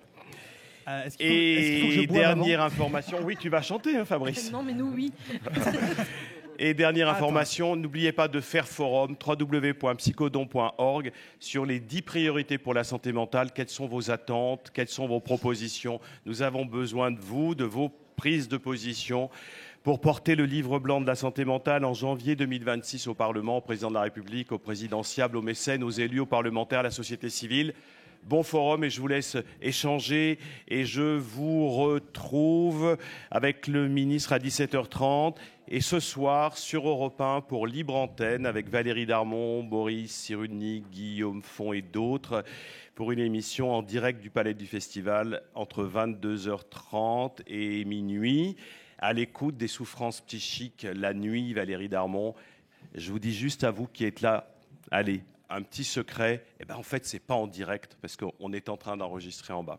Est-ce qu'il faut que je boive dernière avant information, oui tu vas chanter hein, Fabrice. Non, mais nous, oui. Et dernière information, n'oubliez pas de faire forum www.psychodon.org sur les 10 priorités pour la santé mentale. Quelles sont vos attentes? Quelles sont vos propositions? Nous avons besoin de vous, de vos prises de position pour porter le livre blanc de la santé mentale en janvier 2026 au Parlement, au Président de la République, au présidentiable, aux mécènes, aux élus, aux parlementaires, à la société civile. Bon forum et je vous laisse échanger et je vous retrouve avec le ministre à 17h30 et ce soir sur Europe 1 pour Libre Antenne avec Valérie Darmon, Boris Cyrulnik, Guillaume Font et d'autres pour une émission en direct du Palais du Festival entre 22h30 et minuit à l'écoute des souffrances psychiques la nuit. Valérie Darmon, je vous dis juste à vous qui êtes là, allez. Un petit secret, eh ben en fait, c'est pas en direct parce qu'on est en train d'enregistrer en bas.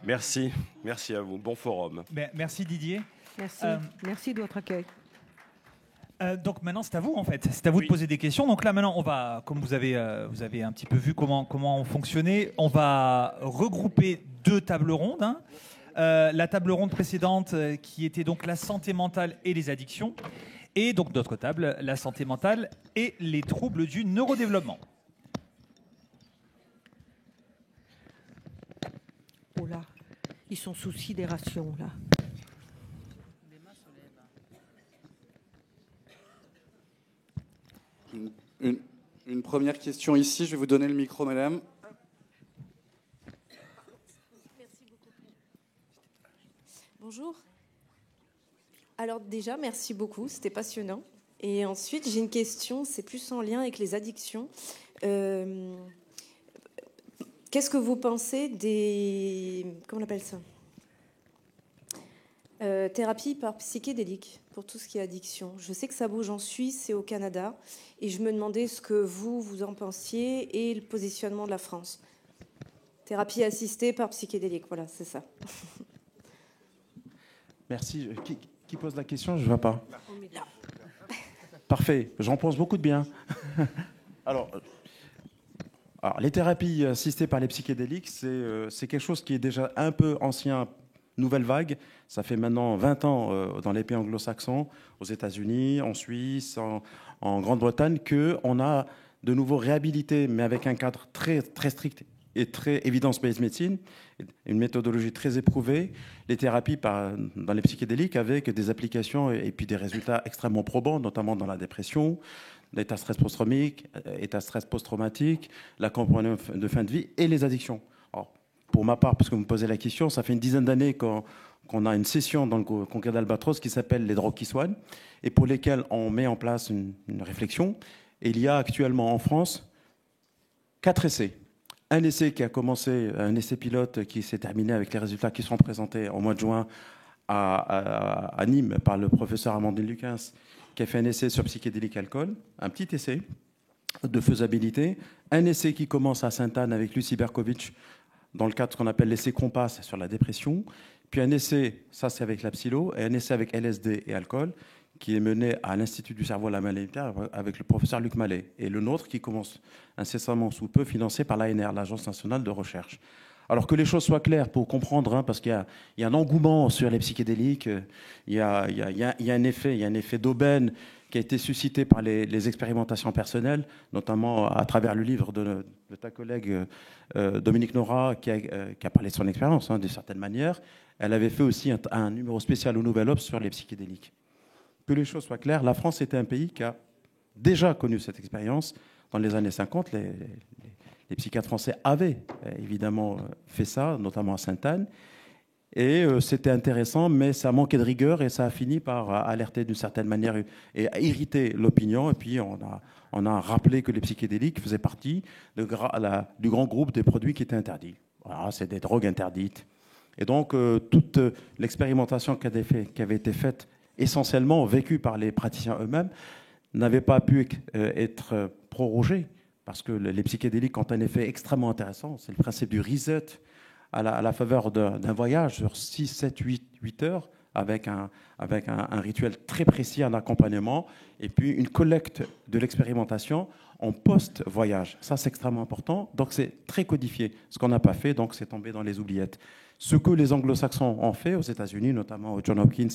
Merci, merci à vous. Bon forum. Merci Didier. Merci, merci de votre accueil. Donc maintenant, c'est à vous en fait. C'est à vous de poser des questions. Donc là maintenant, on va, comme vous avez un petit peu vu comment on fonctionnait, on va regrouper 2 tables rondes. Hein. La table ronde précédente qui était donc la santé mentale et les addictions. Et donc d'autre table, la santé mentale et les troubles du neurodéveloppement. Oh là, ils sont sous sidération là. Une première question ici, je vais vous donner le micro, madame. Merci beaucoup. Bonjour. Alors déjà, merci beaucoup, c'était passionnant. Et ensuite, j'ai une question, c'est plus en lien avec les addictions. Qu'est-ce que vous pensez des... Comment on appelle ça? Thérapie par psychédélique pour tout ce qui est addiction. Je sais que ça bouge en Suisse et au Canada. Et je me demandais ce que vous en pensiez et le positionnement de la France. Thérapie assistée par psychédélique, voilà, c'est ça. Merci. Qui pose la question? Je ne vois pas. Parfait. J'en pense beaucoup de bien. Alors, les thérapies assistées par les psychédéliques, c'est quelque chose qui est déjà un peu ancien, nouvelle vague. Ça fait maintenant 20 ans dans les pays anglo-saxons, aux États-Unis, en Suisse, en Grande-Bretagne, qu'on a de nouveau réhabilité, mais avec un cadre très, très strict et très evidence-based medicine, une méthodologie très éprouvée, les thérapies dans les psychédéliques avec des applications et puis des résultats extrêmement probants, notamment dans la dépression, l'état stress post-traumatique, état stress post-traumatique, l'accompagnement de fin de vie et les addictions. Alors, pour ma part, parce que vous me posez la question, ça fait une dizaine d'années qu'on a une session dans le congrès d'Albatros qui s'appelle les drogues qui soignent et pour lesquelles on met en place une réflexion. Et il y a actuellement en France 4 essais. Un essai qui a commencé, un essai pilote qui s'est terminé avec les résultats qui seront présentés au mois de juin à Nîmes par le professeur Amandine Lucas, qui a fait un essai sur psychédélique alcool, un petit essai de faisabilité. Un essai qui commence à Sainte-Anne avec Lucie Berkovitch dans le cadre de ce qu'on appelle l'essai Compass sur la dépression. Puis un essai, ça c'est avec la psylo, et un essai avec LSD et alcool, qui est mené à l'Institut du cerveau à la maladie avec le professeur Luc Mallet. Et le nôtre qui commence incessamment sous peu, financé par l'ANR, l'Agence nationale de recherche. Alors que les choses soient claires pour comprendre, parce qu'il y a un engouement sur les psychédéliques, il y a un effet d'aubaine qui a été suscité par les expérimentations personnelles, notamment à travers le livre de ta collègue Dominique Nora, qui a parlé de son expérience, d'une certaine manière. Elle avait fait aussi un numéro spécial au Nouvel Obs sur les psychédéliques. Que les choses soient claires, la France était un pays qui a déjà connu cette expérience. Dans les années 50, les psychiatres français avaient évidemment fait ça, notamment à Sainte-Anne. Et c'était intéressant, mais ça manquait de rigueur et ça a fini par alerter d'une certaine manière et irriter l'opinion. Et puis on a rappelé que les psychédéliques faisaient partie du grand groupe des produits qui étaient interdits. Voilà, c'est des drogues interdites. Et donc toute l'expérimentation qui avait été faite, essentiellement vécue par les praticiens eux-mêmes, n'avait pas pu être prorogée parce que les psychédéliques ont un effet extrêmement intéressant. C'est le principe du reset à la faveur d'un voyage sur 6, 7, 8 heures avec un rituel très précis, un accompagnement, et puis une collecte de l'expérimentation en post-voyage. Ça, c'est extrêmement important. Donc, c'est très codifié. Ce qu'on n'a pas fait, donc, c'est tombé dans les oubliettes. Ce que les anglo-saxons ont fait aux États-Unis, notamment au Johns Hopkins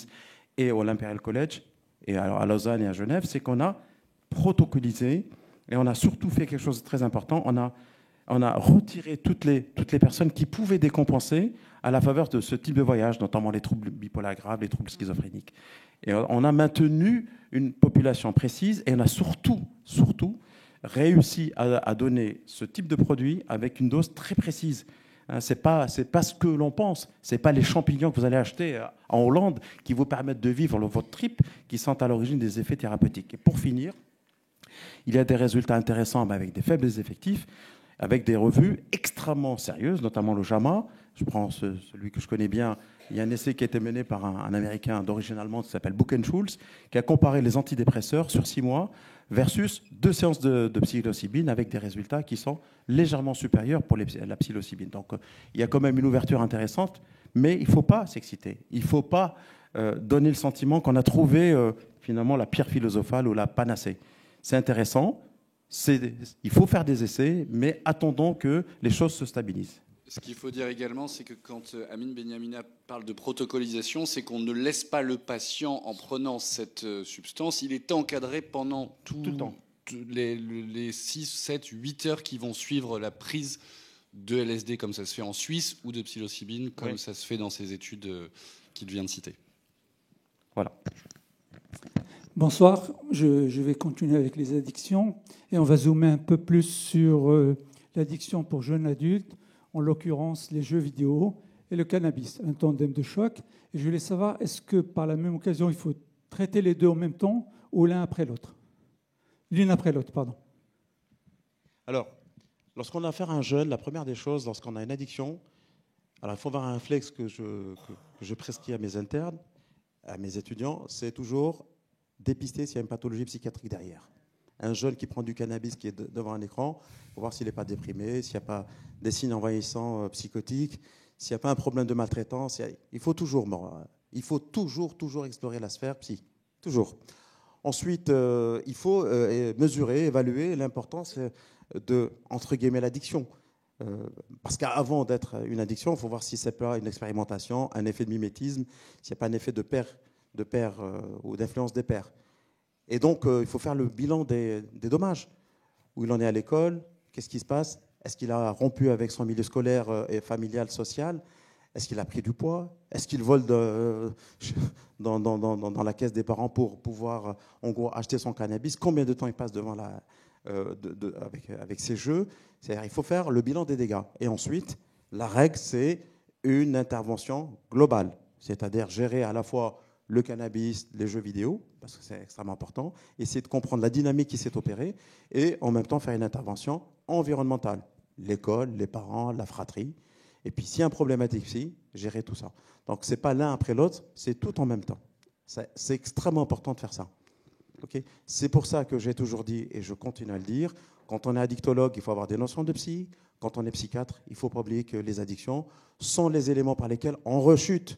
et au l'Imperial College, et à Lausanne et à Genève, c'est qu'on a protocolisé et on a surtout fait quelque chose de très important. On a retiré toutes les personnes qui pouvaient décompenser à la faveur de ce type de voyage, notamment les troubles bipolaires graves, les troubles schizophréniques. Et on a maintenu une population précise et on a surtout réussi à donner ce type de produit avec une dose très précise. C'est pas ce que l'on pense. C'est pas les champignons que vous allez acheter en Hollande qui vous permettent de vivre votre trip qui sont à l'origine des effets thérapeutiques. Et pour finir, il y a des résultats intéressants avec des faibles effectifs, avec des revues extrêmement sérieuses, notamment le JAMA. Je prends celui que je connais bien. Il y a un essai qui a été mené par un Américain d'origine allemande qui s'appelle Buchenschulz, qui a comparé les antidépresseurs sur 6 mois versus 2 séances de psilocybine avec des résultats qui sont légèrement supérieurs pour la psilocybine. Donc, il y a quand même une ouverture intéressante, mais il ne faut pas s'exciter. Il ne faut pas donner le sentiment qu'on a trouvé finalement la pierre philosophale ou la panacée. C'est intéressant, il faut faire des essais, mais attendons que les choses se stabilisent. Ce qu'il faut dire également, c'est que quand Amine Benyamina parle de protocolisation, c'est qu'on ne laisse pas le patient en prenant cette substance. Il est encadré pendant tout le temps. Les 6, 7, 8 heures qui vont suivre la prise de LSD comme ça se fait en Suisse ou de psilocybine comme ça se fait dans ces études qu'il vient de citer. Voilà. Bonsoir, je vais continuer avec les addictions et on va zoomer un peu plus sur l'addiction pour jeunes adultes, en l'occurrence les jeux vidéo et le cannabis, un tandem de choc. Et je voulais savoir, est-ce que par la même occasion, il faut traiter les deux en même temps ou l'un après l'autre ? L'une après l'autre, pardon. Alors, lorsqu'on a affaire à un jeune, la première des choses, lorsqu'on a une addiction, alors il faut avoir un réflexe que je prescris à mes internes, à mes étudiants, c'est toujours dépister s'il y a une pathologie psychiatrique derrière. Un jeune qui prend du cannabis, qui est devant un écran, pour voir s'il n'est pas déprimé, s'il n'y a pas des signes envahissants psychotiques, s'il n'y a pas un problème de maltraitance. Il faut toujours explorer la sphère psy. Toujours. Ensuite, il faut mesurer, évaluer l'importance de, entre guillemets, l'addiction. Parce qu'avant d'être une addiction, il faut voir si c'est pas une expérimentation, un effet de mimétisme, s'il n'y a pas un effet de pair ou d'influence des pairs. Et donc, il faut faire le bilan des dommages. Où il en est à l'école, qu'est-ce qui se passe? Est-ce qu'il a rompu avec son milieu scolaire et familial, social? Est-ce qu'il a pris du poids? Est-ce qu'il vole dans la caisse des parents pour pouvoir, en gros, acheter son cannabis? Combien de temps il passe devant avec ses jeux? C'est-à-dire, il faut faire le bilan des dégâts. Et ensuite, la règle, c'est une intervention globale. C'est-à-dire gérer à la fois le cannabis, les jeux vidéo, parce que c'est extrêmement important, essayer de comprendre la dynamique qui s'est opérée, et en même temps faire une intervention environnementale. L'école, les parents, la fratrie. Et puis, s'il y a un problématique ici, gérer tout ça. Donc, ce n'est pas l'un après l'autre, c'est tout en même temps. C'est extrêmement important de faire ça. Okay? C'est pour ça que j'ai toujours dit, et je continue à le dire, quand on est addictologue, il faut avoir des notions de psy. Quand on est psychiatre, il ne faut pas oublier que les addictions sont les éléments par lesquels on rechute.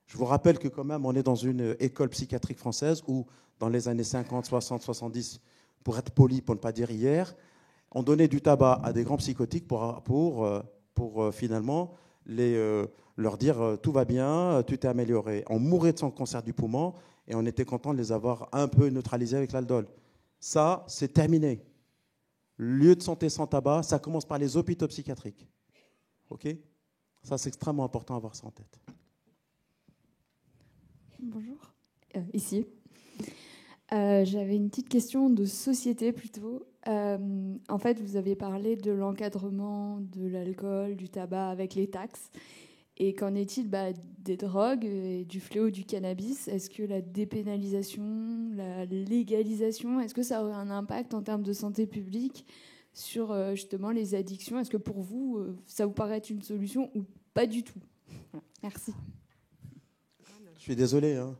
Je vous rappelle que quand même, on est dans une école psychiatrique française où, dans les années 50, 60, 70, pour être poli, pour ne pas dire hier, on donnait du tabac à des grands psychotiques pour finalement leur dire tout va bien, tu t'es amélioré. On mourait de son cancer du poumon et on était content de les avoir un peu neutralisés avec l'aldol. Ça, c'est terminé. Lieu de santé sans tabac, ça commence par les hôpitaux psychiatriques. OK ? Ça, c'est extrêmement important à avoir ça en tête. Bonjour, ici. J'avais une petite question de société plutôt. En fait, vous avez parlé de l'encadrement de l'alcool, du tabac avec les taxes. Et qu'en est-il des drogues et du fléau du cannabis? Est-ce que la dépénalisation, la légalisation, est-ce que ça aurait un impact en termes de santé publique sur justement les addictions? Est-ce que pour vous, ça vous paraît être une solution ou pas du tout? Merci. Je suis désolé. Hein.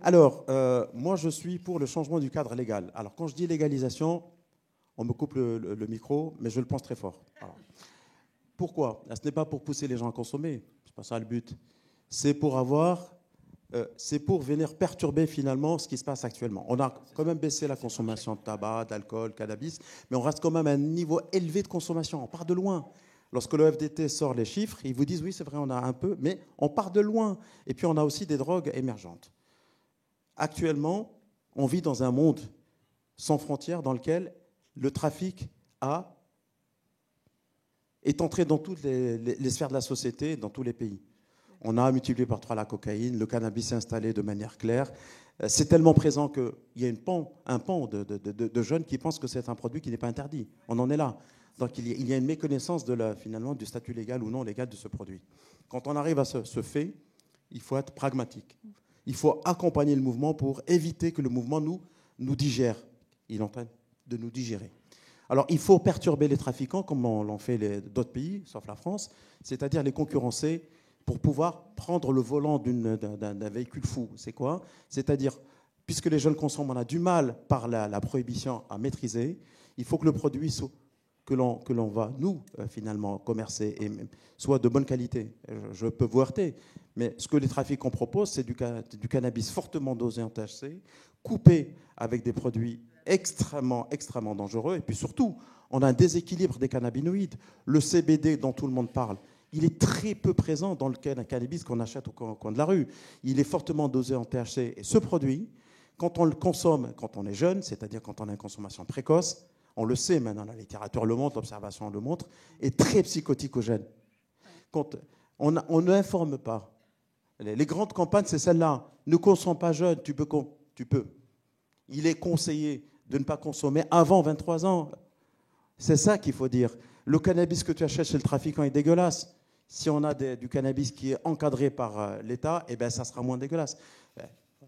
Alors, moi, je suis pour le changement du cadre légal. Alors, quand je dis légalisation, on me coupe le micro, mais je le pense très fort. Alors, pourquoi? Ce n'est pas pour pousser les gens à consommer. C'est pas ça le but. C'est pour venir perturber finalement ce qui se passe actuellement. On a quand même baissé la consommation de tabac, d'alcool, cannabis, mais on reste quand même à un niveau élevé de consommation. On part de loin. Lorsque le FDT sort les chiffres, ils vous disent oui, c'est vrai, on a un peu, mais on part de loin. Et puis on a aussi des drogues émergentes. Actuellement, on vit dans un monde sans frontières dans lequel le trafic est entré dans toutes les sphères de la société, dans tous les pays. On a multiplié par 3 la cocaïne, le cannabis s'est installé de manière claire. C'est tellement présent qu'il y a un pan de jeunes qui pensent que c'est un produit qui n'est pas interdit. On en est là. Donc il y a une méconnaissance finalement du statut légal ou non légal de ce produit. Quand on arrive à ce fait, il faut être pragmatique. Il faut accompagner le mouvement pour éviter que le mouvement nous digère. Il est en train de nous digérer. Alors il faut perturber les trafiquants comme l'ont fait d'autres pays, sauf la France, c'est-à-dire les concurrencer pour pouvoir prendre le volant d'un véhicule fou. C'est quoi? C'est-à-dire, puisque les jeunes consomment, on a du mal par la prohibition à maîtriser, il faut que le produit que l'on va, nous, finalement, commercer soit de bonne qualité. Je peux vous heurter, mais ce que les trafiquants proposent, c'est du cannabis fortement dosé en THC, coupé avec des produits extrêmement, extrêmement dangereux. Et puis surtout, on a un déséquilibre des cannabinoïdes. Le CBD dont tout le monde parle, il est très peu présent dans le cannabis qu'on achète au coin de la rue. Il est fortement dosé en THC. Et ce produit, quand on le consomme, quand on est jeune, c'est-à-dire quand on a une consommation précoce, on le sait maintenant, la littérature le montre, l'observation le montre, est très psychoticogène. Quand on ne informe pas. Les grandes campagnes, c'est celle-là. Ne consomme pas jeune, tu peux. Il est conseillé de ne pas consommer avant 23 ans. C'est ça qu'il faut dire. Le cannabis que tu achètes chez le trafiquant est dégueulasse. Si on a du cannabis qui est encadré par l'État, eh ben, ça sera moins dégueulasse.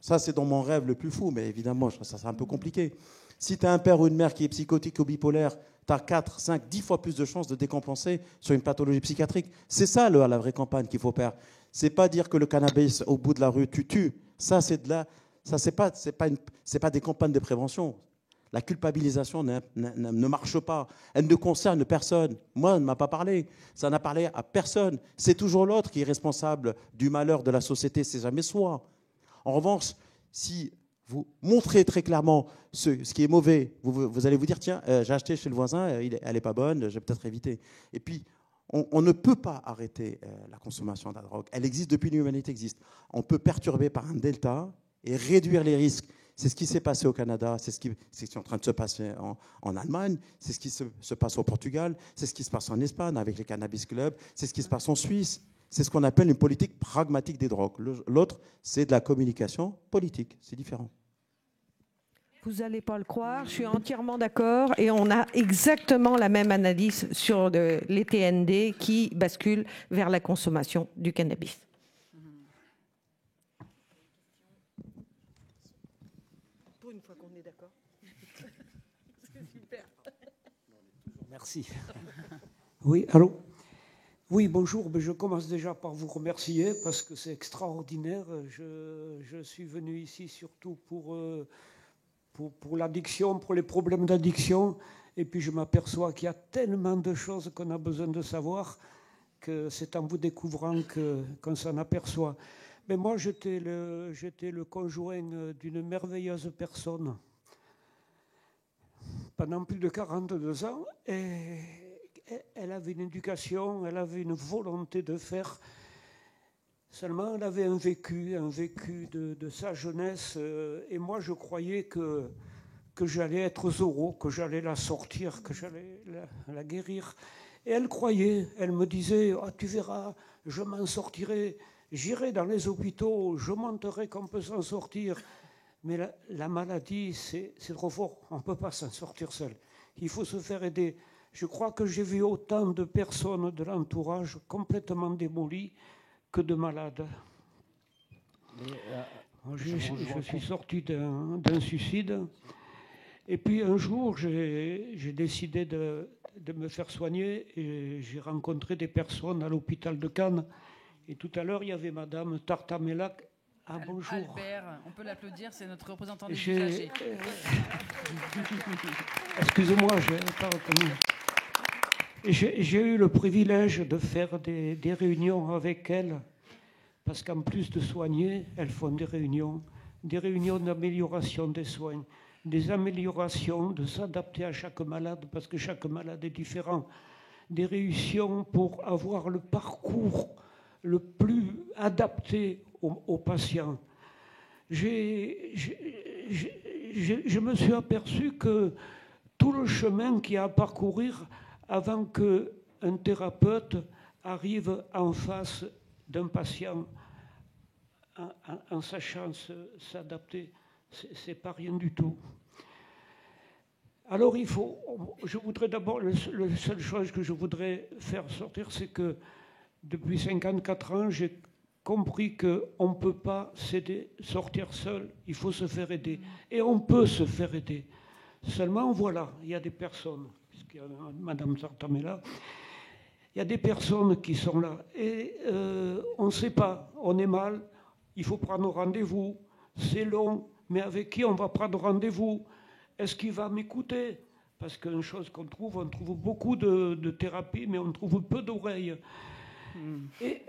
Ça, c'est dans mon rêve le plus fou, mais évidemment, ça sera un peu compliqué. Si tu as un père ou une mère qui est psychotique ou bipolaire, tu as 4, 5, 10 fois plus de chances de décompenser sur une pathologie psychiatrique. C'est ça la vraie campagne qu'il faut faire. C'est pas dire que le cannabis au bout de la rue, tu tues. Ça, c'est pas des campagnes de prévention. La culpabilisation ne marche pas. Elle ne concerne personne. Moi, elle ne m'a pas parlé. Ça n'a parlé à personne. C'est toujours l'autre qui est responsable du malheur de la société. C'est jamais soi. En revanche, si vous montrez très clairement ce qui est mauvais, vous allez vous dire, tiens, j'ai acheté chez le voisin, elle n'est pas bonne, je vais peut-être éviter. Et puis, on ne peut pas arrêter la consommation de la drogue. Elle existe depuis que l'humanité existe. On peut perturber par un delta et réduire les risques. C'est ce qui s'est passé au Canada, c'est ce qui est en train de se passer en Allemagne, c'est ce qui se passe au Portugal, c'est ce qui se passe en Espagne avec les cannabis clubs, c'est ce qui se passe en Suisse. C'est ce qu'on appelle une politique pragmatique des drogues. L'autre, c'est de la communication politique. C'est différent. Vous n'allez pas le croire, je suis entièrement d'accord. Et on a exactement la même analyse sur les TND qui basculent vers la consommation du cannabis. Pour une fois qu'on est d'accord. C'est super. Merci. Oui, allô? Oui, bonjour. Je commence déjà par vous remercier parce que c'est extraordinaire. Je suis venu ici surtout pour l'addiction, pour les problèmes d'addiction. Et puis je m'aperçois qu'il y a tellement de choses qu'on a besoin de savoir que c'est en vous découvrant qu'on s'en aperçoit. Mais moi, j'étais le conjoint d'une merveilleuse personne pendant plus de 42 ans. Et elle avait une éducation, elle avait une volonté de faire. Seulement, elle avait un vécu de sa jeunesse. Et moi, je croyais que j'allais être Zorro, que j'allais la sortir, que j'allais la guérir. Et elle croyait, elle me disait, oh, tu verras, je m'en sortirai, j'irai dans les hôpitaux, je monterai qu'on peut s'en sortir. Mais la maladie, c'est trop fort, on ne peut pas s'en sortir seul. Il faut se faire aider. Je crois que j'ai vu autant de personnes de l'entourage complètement démolies que de malades. Je suis sorti d'un suicide. Et puis un jour, j'ai décidé de me faire soigner et j'ai rencontré des personnes à l'hôpital de Cannes. Et tout à l'heure, il y avait Madame Tartamelac. Ah, bonjour. Albert, on peut l'applaudir, c'est notre représentant des usagers. Excusez-moi, je n'ai pas reconnu. J'ai eu le privilège de faire des réunions avec elles, parce qu'en plus de soigner, elles font des réunions d'amélioration des soins, des améliorations, de s'adapter à chaque malade, parce que chaque malade est différent, des réunions pour avoir le parcours le plus adapté aux patients. Je me suis aperçu que tout le chemin qu'il y a à parcourir avant qu'un thérapeute arrive en face d'un patient en sachant s'adapter, c'est pas rien du tout. Alors je voudrais d'abord, la seule chose que je voudrais faire sortir, c'est que depuis 54 ans, j'ai compris qu'on ne peut pas sortir seul, il faut se faire aider. Et on peut se faire aider. Seulement, voilà, il y a des personnes, puisqu'il y a Madame Sartam est là, il y a des personnes qui sont là. Et on ne sait pas, on est mal, il faut prendre rendez-vous, c'est long, mais avec qui on va prendre rendez-vous? Est-ce qu'il va m'écouter? Parce qu'une chose qu'on trouve, on trouve beaucoup de thérapies, mais on trouve peu d'oreilles. Et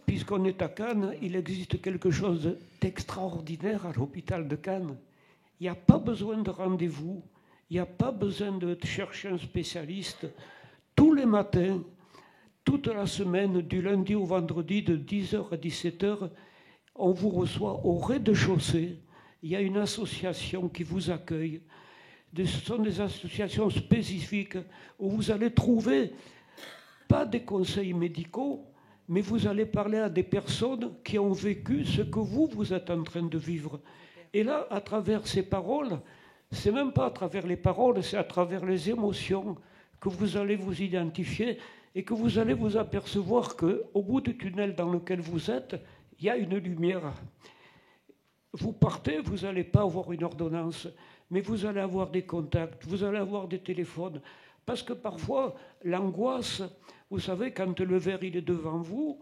puisqu'on est à Cannes, il existe quelque chose d'extraordinaire à l'hôpital de Cannes. Il n'y a pas besoin de rendez-vous, il n'y a pas besoin de chercher un spécialiste. Tous les matins, toute la semaine, du lundi au vendredi, de 10h à 17h, on vous reçoit au rez-de-chaussée. Il y a une association qui vous accueille. Ce sont des associations spécifiques où vous allez trouver pas des conseils médicaux, mais vous allez parler à des personnes qui ont vécu ce que vous êtes en train de vivre. Et là, à travers ces paroles, c'est même pas à travers les paroles, c'est à travers les émotions que vous allez vous identifier et que vous allez vous apercevoir qu'au bout du tunnel dans lequel vous êtes, il y a une lumière. Vous partez, vous n'allez pas avoir une ordonnance, mais vous allez avoir des contacts, vous allez avoir des téléphones. Parce que parfois, l'angoisse, vous savez, quand le verre il est devant vous,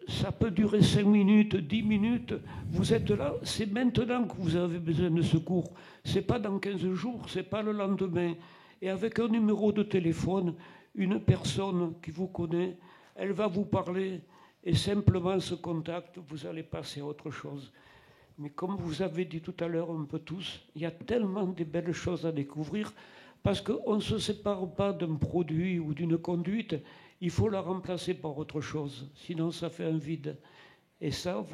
ça peut durer 5 minutes, 10 minutes. Vous êtes là, c'est maintenant que vous avez besoin de secours. Ce n'est pas dans 15 jours, ce n'est pas le lendemain. Et avec un numéro de téléphone, une personne qui vous connaît, elle va vous parler. Et simplement ce contact, vous allez passer à autre chose. Mais comme vous avez dit tout à l'heure, un peu tous, il y a tellement de belles choses à découvrir. Parce qu'on ne se sépare pas d'un produit ou d'une conduite, il faut la remplacer par autre chose. Sinon, ça fait un vide. Et ça,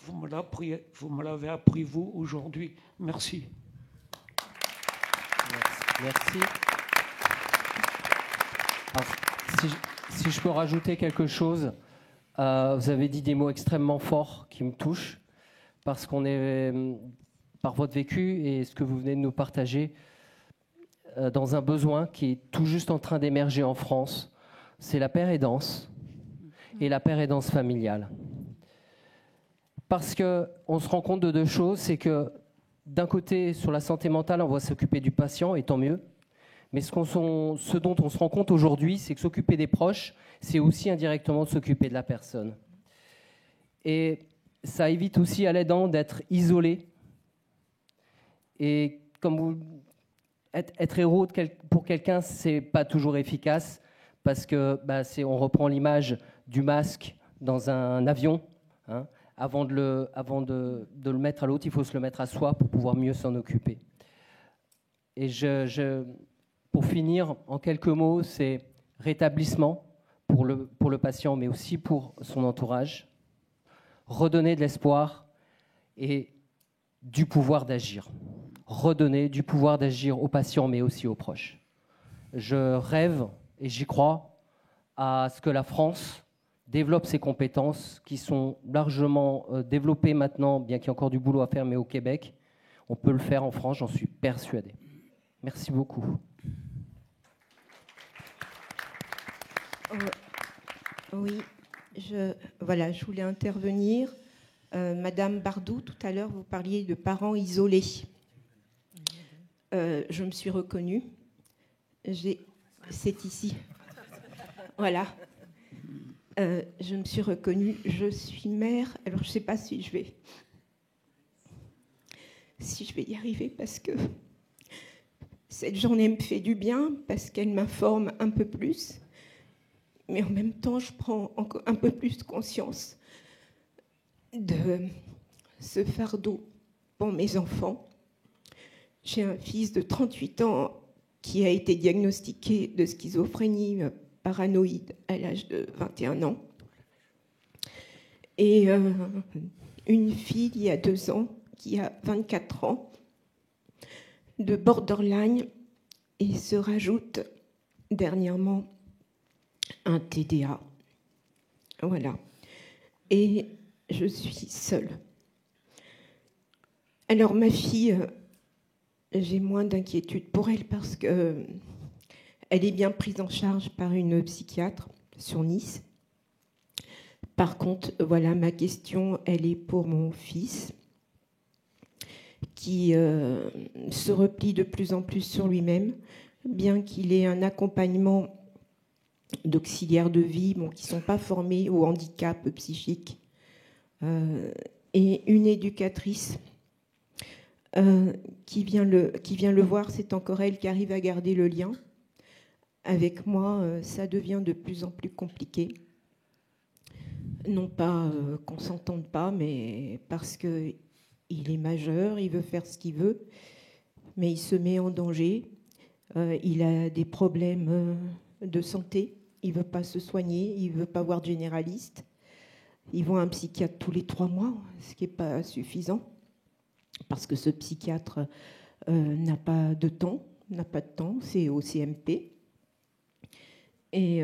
vous me l'avez appris, vous, aujourd'hui. Merci. Merci. Alors, si je peux rajouter quelque chose, vous avez dit des mots extrêmement forts qui me touchent, parce qu'on est, par votre vécu et ce que vous venez de nous partager, dans un besoin qui est tout juste en train d'émerger en France, c'est la paire-aidance et la paire-aidance familiale. Parce qu'on se rend compte de deux choses, c'est que d'un côté, sur la santé mentale, on va s'occuper du patient, et tant mieux, mais ce dont on se rend compte aujourd'hui, c'est que s'occuper des proches, c'est aussi indirectement s'occuper de la personne. Et ça évite aussi à l'aidant d'être isolé. Et comme être héros pour quelqu'un, c'est pas toujours efficace parce que on reprend l'image du masque dans un avion. Hein. Avant de le mettre à l'autre, il faut se le mettre à soi pour pouvoir mieux s'en occuper. Et pour finir, en quelques mots, c'est rétablissement pour le patient, mais aussi pour son entourage, redonner de l'espoir et du pouvoir d'agir. Redonner du pouvoir d'agir aux patients, mais aussi aux proches. Je rêve, et j'y crois, à ce que la France développe ses compétences qui sont largement développées maintenant, bien qu'il y ait encore du boulot à faire, mais au Québec. On peut le faire en France, j'en suis persuadé. Merci beaucoup. Oui, je voulais intervenir. Madame Bardou, tout à l'heure, vous parliez de parents isolés. Je me suis reconnue. C'est ici. Voilà. Je me suis reconnue. Je suis mère. Alors, je ne sais pas si je vais y arriver parce que Cette journée me fait du bien parce qu'elle m'informe un peu plus, mais en même temps, je prends encore un peu plus conscience de ce fardeau pour mes enfants. J'ai un fils de 38 ans qui a été diagnostiqué de schizophrénie paranoïde à l'âge de 21 ans. Et une fille, il y a 2 ans, qui a 24 ans, de borderline, et se rajoute dernièrement un TDA. Voilà. Et je suis seule. Alors ma fille, j'ai moins d'inquiétude pour elle parce qu'elle est bien prise en charge par une psychiatre sur Nice. Par contre, voilà, ma question, elle est pour mon fils qui se replie de plus en plus sur lui-même, bien qu'il ait un accompagnement d'auxiliaires de vie qui ne sont pas formés au handicap psychique, et une éducatrice qui vient le voir, c'est encore elle qui arrive à garder le lien. Avec moi, ça devient de plus en plus compliqué. Non pas qu'on ne s'entende pas, mais parce qu'il est majeur, il veut faire ce qu'il veut, mais il se met en danger. Il a des problèmes de santé, il ne veut pas se soigner, il ne veut pas voir de généraliste. Il voit un psychiatre tous les 3 mois, ce qui n'est pas suffisant, parce que ce psychiatre n'a pas de temps, c'est au CMP. Et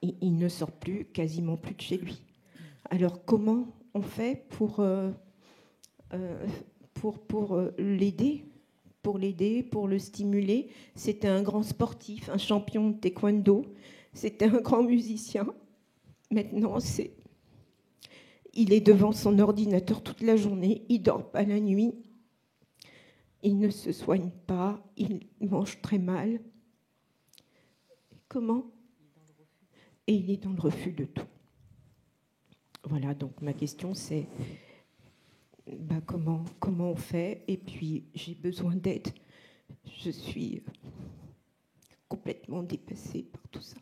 il ne sort quasiment plus de chez lui. Alors comment on fait pour l'aider, pour le stimuler? C'était un grand sportif, un champion de taekwondo, c'était un grand musicien. Maintenant, il est devant son ordinateur toute la journée, il ne dort pas la nuit, il ne se soigne pas, il mange très mal. Comment? Et il est dans le refus de tout. Voilà, donc ma question c'est comment on fait? Et puis j'ai besoin d'aide. Je suis complètement dépassée par tout ça.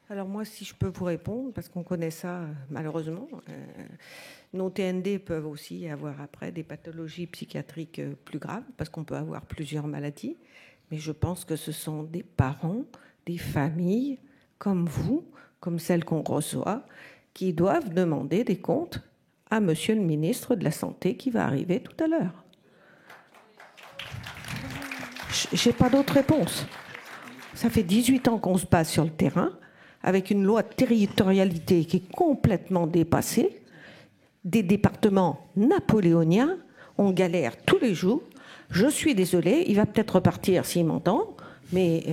Alors moi, si je peux vous répondre, parce qu'on connaît ça malheureusement, nos TND peuvent aussi avoir après des pathologies psychiatriques plus graves, parce qu'on peut avoir plusieurs maladies, mais je pense que ce sont des parents, des familles, comme vous, comme celles qu'on reçoit, qui doivent demander des comptes à Monsieur le ministre de la Santé qui va arriver tout à l'heure. Je n'ai pas d'autre réponse. Ça fait 18 ans qu'on se passe sur le terrain, avec une loi de territorialité qui est complètement dépassée, des départements napoléoniens, on galère tous les jours. Je suis désolée, il va peut-être repartir s'il m'entend, mais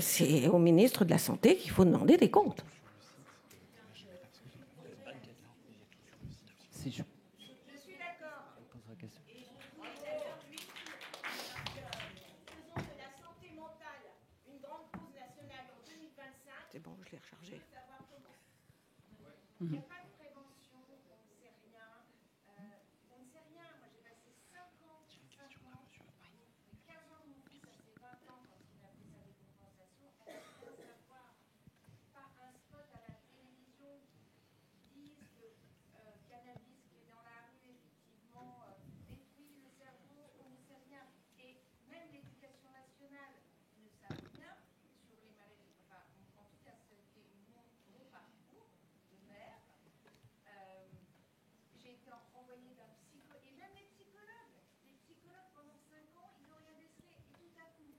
c'est au ministre de la Santé qu'il faut demander des comptes. Je suis d'accord. C'est bon, je l'ai rechargé. Il n'y a pas de prévention, on ne sait rien. On ne sait rien. Moi, j'ai passé 5 ans, 15 ans de mon fils, ça fait 20 ans quand il a fait sa décompensation, elle a rien à savoir. Pas un spot à la télévision qui disent que cannabis qui est dans la rue, effectivement, détruit le cerveau, on ne sait rien. Et même l'éducation nationale ne sait rien sur les maladies. Enfin, en tout cas, ce qui est mon parcours de mère. J'ai été envoyée d'un psychologue, et même les psychologues pendant 5 ans, ils n'ont rien décelé. Et tout à coup,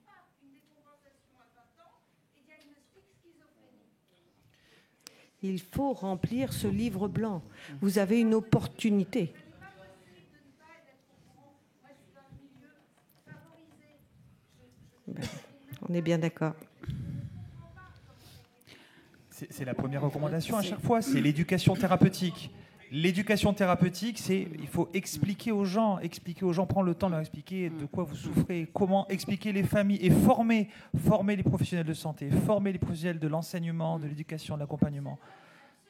une décompensation à 20 ans et diagnostic schizophrénie. Il faut remplir ce livre blanc. Vous avez une opportunité. On est bien d'accord. C'est la première recommandation à chaque fois, c'est l'éducation thérapeutique. l'éducation thérapeutique, il faut expliquer aux gens, prendre le temps de leur expliquer de quoi vous souffrez, comment expliquer les familles et former les professionnels de santé, former les professionnels de l'enseignement, de l'éducation, de l'accompagnement.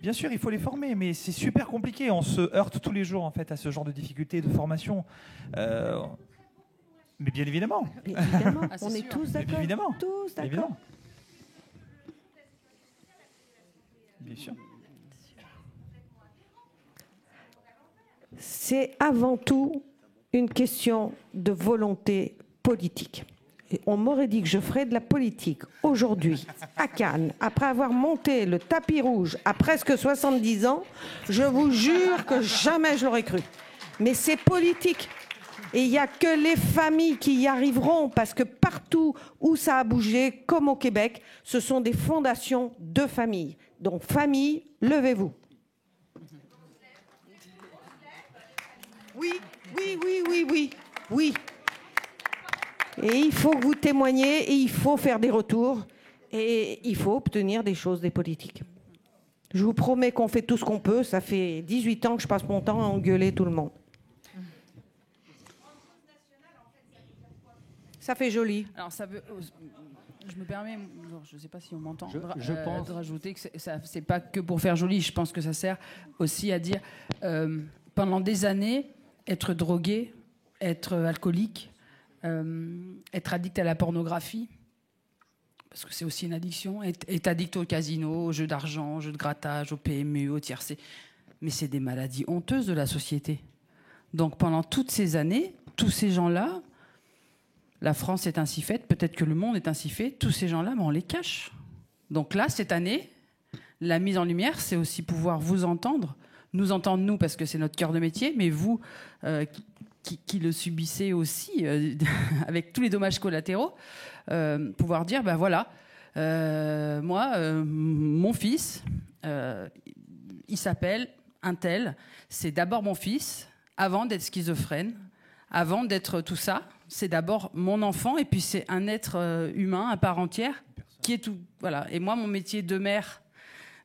Bien sûr, il faut les former, mais c'est super compliqué. On se heurte tous les jours en fait à ce genre de difficultés de formation. Mais bien évidemment. On est tous d'accord. Évidemment. Tous d'accord. Évidemment. Bien sûr. C'est avant tout une question de volonté politique. Et on m'aurait dit que je ferais de la politique aujourd'hui, à Cannes, après avoir monté le tapis rouge à presque 70 ans, je vous jure que jamais je l'aurais cru. Mais c'est politique. Et il n'y a que les familles qui y arriveront, parce que partout où ça a bougé, comme au Québec, ce sont des fondations de familles. Donc, famille, levez-vous. Oui. Et il faut que vous témoigniez, et il faut faire des retours, et il faut obtenir des choses des politiques. Je vous promets qu'on fait tout ce qu'on peut. Ça fait 18 ans que je passe mon temps à engueuler tout le monde. Ça fait joli. Alors ça veut, je me permets, je ne sais pas si on m'entend, je pense de rajouter que c'est pas que pour faire joli. Je pense que ça sert aussi à dire pendant des années, être drogué, être alcoolique, être addict à la pornographie, parce que c'est aussi une addiction, être addict au casino, aux jeux d'argent, aux jeux de grattage, au PMU, au tiercé. Mais c'est des maladies honteuses de la société. Donc pendant toutes ces années, tous ces gens-là, la France est ainsi faite, peut-être que le monde est ainsi fait, tous ces gens-là, on les cache. Donc là, cette année, la mise en lumière, c'est aussi pouvoir vous entendre, nous entendre nous, parce que c'est notre cœur de métier, mais vous qui le subissez aussi, avec tous les dommages collatéraux, pouvoir dire, ben voilà, moi, mon fils, il s'appelle un tel, c'est d'abord mon fils, avant d'être schizophrène, avant d'être tout ça, c'est d'abord mon enfant, et puis c'est un être humain à part entière qui est tout. Voilà. Et moi, mon métier de mère,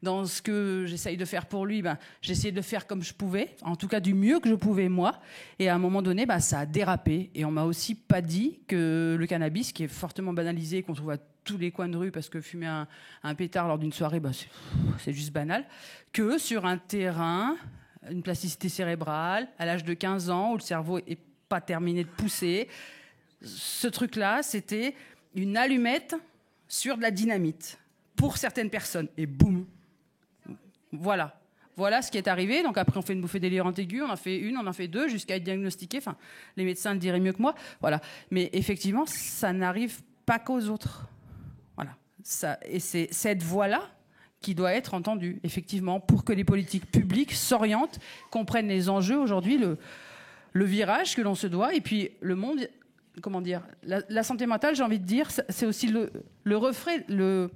dans ce que j'essaye de faire pour lui, j'essayais de le faire comme je pouvais, en tout cas du mieux que je pouvais moi. Et à un moment donné, ça a dérapé. Et on m'a aussi pas dit que le cannabis, qui est fortement banalisé, qu'on trouve à tous les coins de rue, parce que fumer un pétard lors d'une soirée, c'est juste banal, que sur un terrain, une plasticité cérébrale, à l'âge de 15 ans, où le cerveau est pas terminé de pousser, ce truc-là, c'était une allumette sur de la dynamite pour certaines personnes. Et boum, voilà ce qui est arrivé. Donc après, on fait une bouffée délirante aiguë, on en fait une, on en fait deux, jusqu'à être diagnostiqué. Enfin, les médecins le diraient mieux que moi. Voilà. Mais effectivement, ça n'arrive pas qu'aux autres. Voilà. Et c'est cette voix-là qui doit être entendue, effectivement, pour que les politiques publiques s'orientent, comprennent les enjeux aujourd'hui, le virage que l'on se doit, et puis le monde, comment dire, la santé mentale, j'ai envie de dire, c'est aussi le reflet de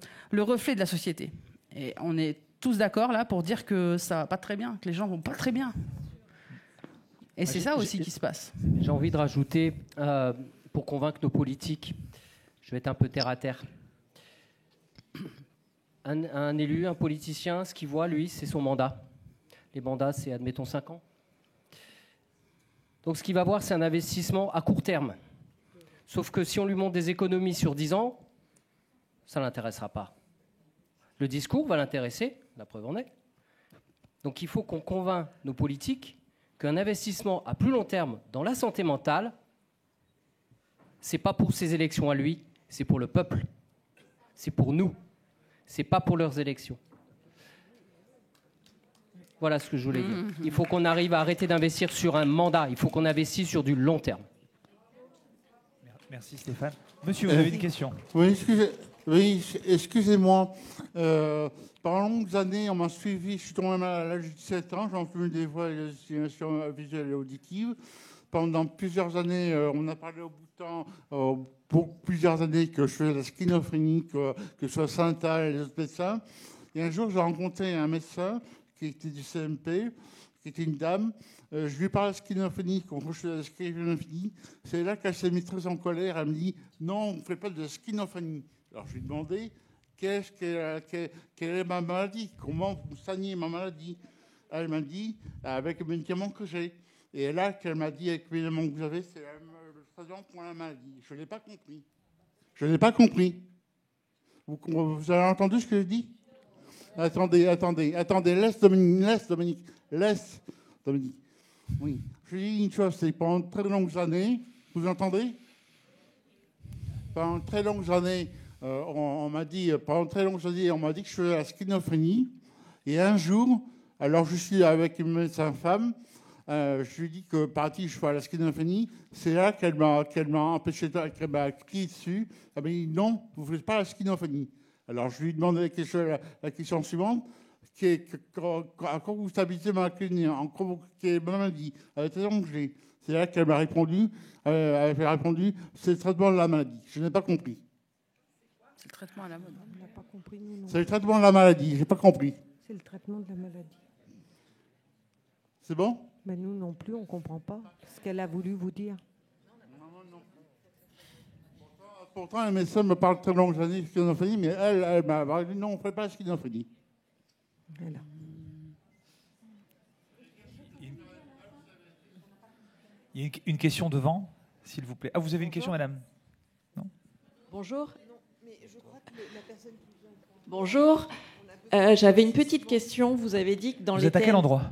la société. Et on est tous d'accord là pour dire que ça va pas très bien, que les gens vont pas très bien. Et c'est ça aussi qui se passe. J'ai envie de rajouter, pour convaincre nos politiques, je vais être un peu terre à terre. Un élu, un politicien, ce qu'il voit, lui, c'est son mandat. Les mandats, c'est, admettons, 5 ans. Donc ce qu'il va voir, c'est un investissement à court terme. Sauf que si on lui montre des économies sur 10 ans, ça ne l'intéressera pas. Le discours va l'intéresser, la preuve en est. Donc il faut qu'on convainc nos politiques qu'un investissement à plus long terme dans la santé mentale, ce n'est pas pour ses élections à lui, c'est pour le peuple. C'est pour nous. Ce n'est pas pour leurs élections. Voilà ce que je voulais dire. Il faut qu'on arrive à arrêter d'investir sur un mandat. Il faut qu'on investisse sur du long terme. Merci Stéphane. Monsieur, vous avez une question? Oui, excusez-moi. Pendant longues années, on m'a suivi. Je suis tombé malade à l'âge de 17 ans. J'ai enfumé des voies et des stimulations visuelles et auditives. Pendant plusieurs années, on a parlé au bout de temps, pour plusieurs années, que je faisais de la schizophrénie, que ce soit Saint-Al et les autres médecins. Et un jour, j'ai rencontré un médecin qui était du CMP, qui était une dame. Je lui parle de schizophrénie, quand je fais de la schizophrénie. C'est là qu'elle s'est mise très en colère. Elle me dit « Non, on ne fait pas de schizophrénie ». Alors je lui ai demandé quelle est ma maladie, comment vous soignez ma maladie. elle m'a dit, avec le médicament que j'ai. Et là, qu'elle m'a dit, avec le médicament que vous avez, c'est le traitement pour la maladie. Je ne l'ai pas compris. Je n'ai pas compris. Vous avez entendu ce que j'ai dit? Attendez, laisse Dominique. Oui, je dis une chose, c'est pendant de très longues années, vous entendez? Pendant de très longues années, on m'a dit que je faisais la schizophrénie. Et un jour, alors je suis avec une médecin femme, je lui dis que partie je fais la schizophrénie. C'est là qu'elle m'a empêché, qu'elle m'a crié dessus. Elle m'a dit non, vous ne faites pas la schizophrénie. Alors je lui demande la question suivante, quand vous stabilisez ma clinique, quelle maladie, avec les onglets. C'est là qu'elle m'a répondu, c'est le traitement de la maladie. Je n'ai pas compris. C'est le traitement à la mode. On n'a pas compris, nous non. C'est le traitement de la maladie, j'ai pas compris. C'est le traitement de la maladie. C'est bon? Mais nous non plus, on ne comprend pas ce qu'elle a voulu vous dire. Pourtant, les médecins me parlent très longues années de schizophrénie, mais elle m'a dit non, on ne fait pas la schizophrénie. Voilà. Il y a une question devant, s'il vous plaît. Ah, vous avez une question, madame? Non? Bonjour. Bonjour. J'avais une petite question. Vous avez dit que dans les... Vous êtes à quel endroit?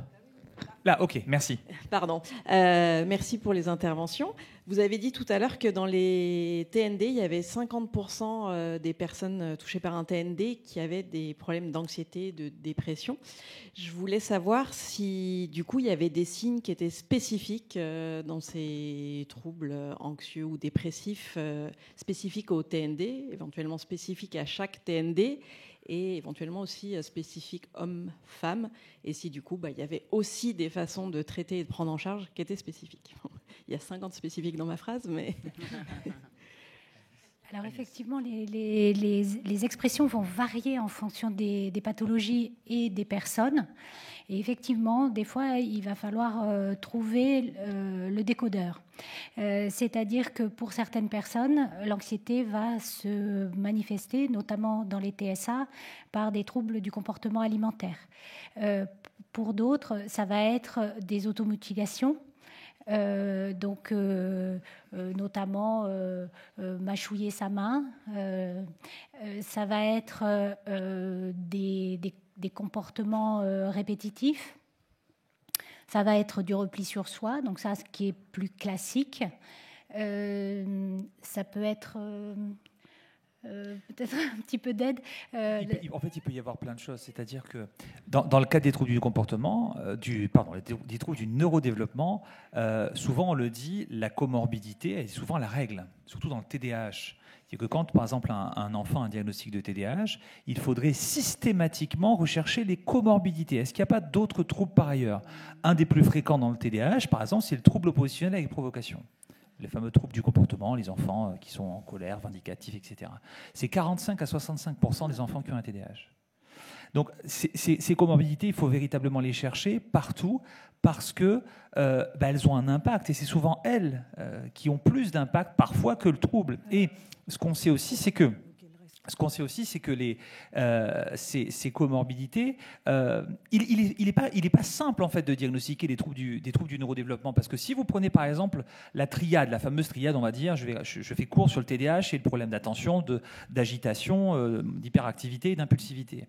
Là, ok, merci. Pardon. Merci pour les interventions. Vous avez dit tout à l'heure que dans les TND, il y avait 50% des personnes touchées par un TND qui avaient des problèmes d'anxiété, de dépression. Je voulais savoir si, du coup, il y avait des signes qui étaient spécifiques dans ces troubles anxieux ou dépressifs, spécifiques au TND, éventuellement spécifiques à chaque TND, et éventuellement aussi spécifiques hommes-femmes, et si du coup il y avait aussi des façons de traiter et de prendre en charge qui étaient spécifiques. Il y a 50 spécifiques dans ma phrase, mais... Alors effectivement, les expressions vont varier en fonction des pathologies et des personnes. Et effectivement, des fois, il va falloir trouver le décodeur. C'est-à-dire que pour certaines personnes, l'anxiété va se manifester, notamment dans les TSA, par des troubles du comportement alimentaire. Pour d'autres, ça va être des automutilations. Notamment mâchouiller sa main. Ça va être des comportements répétitifs. Ça va être du repli sur soi, donc ça, ce qui est plus classique. Ça peut être... peut-être un petit peu d'aide. En fait, il peut y avoir plein de choses. C'est-à-dire que dans le cas des troubles du comportement, des troubles du neurodéveloppement, souvent on le dit, la comorbidité est souvent la règle, surtout dans le TDAH. C'est que quand, par exemple, un enfant a un diagnostic de TDAH, il faudrait systématiquement rechercher les comorbidités. Est-ce qu'il n'y a pas d'autres troubles par ailleurs? Un des plus fréquents dans le TDAH, par exemple, c'est le trouble oppositionnel avec provocation. Les fameux troubles du comportement, les enfants qui sont en colère, vindicatifs, etc. C'est 45 à 65% des enfants qui ont un TDAH. Donc ces comorbidités, il faut véritablement les chercher partout parce que elles ont un impact et c'est souvent elles qui ont plus d'impact parfois que le trouble. Et ce qu'on sait aussi, c'est que ces comorbidités, il est pas simple en fait de diagnostiquer des troubles du neurodéveloppement, parce que si vous prenez par exemple la fameuse triade, on va dire, je fais court sur le TDAH et le problème d'attention, d'agitation, d'hyperactivité et d'impulsivité.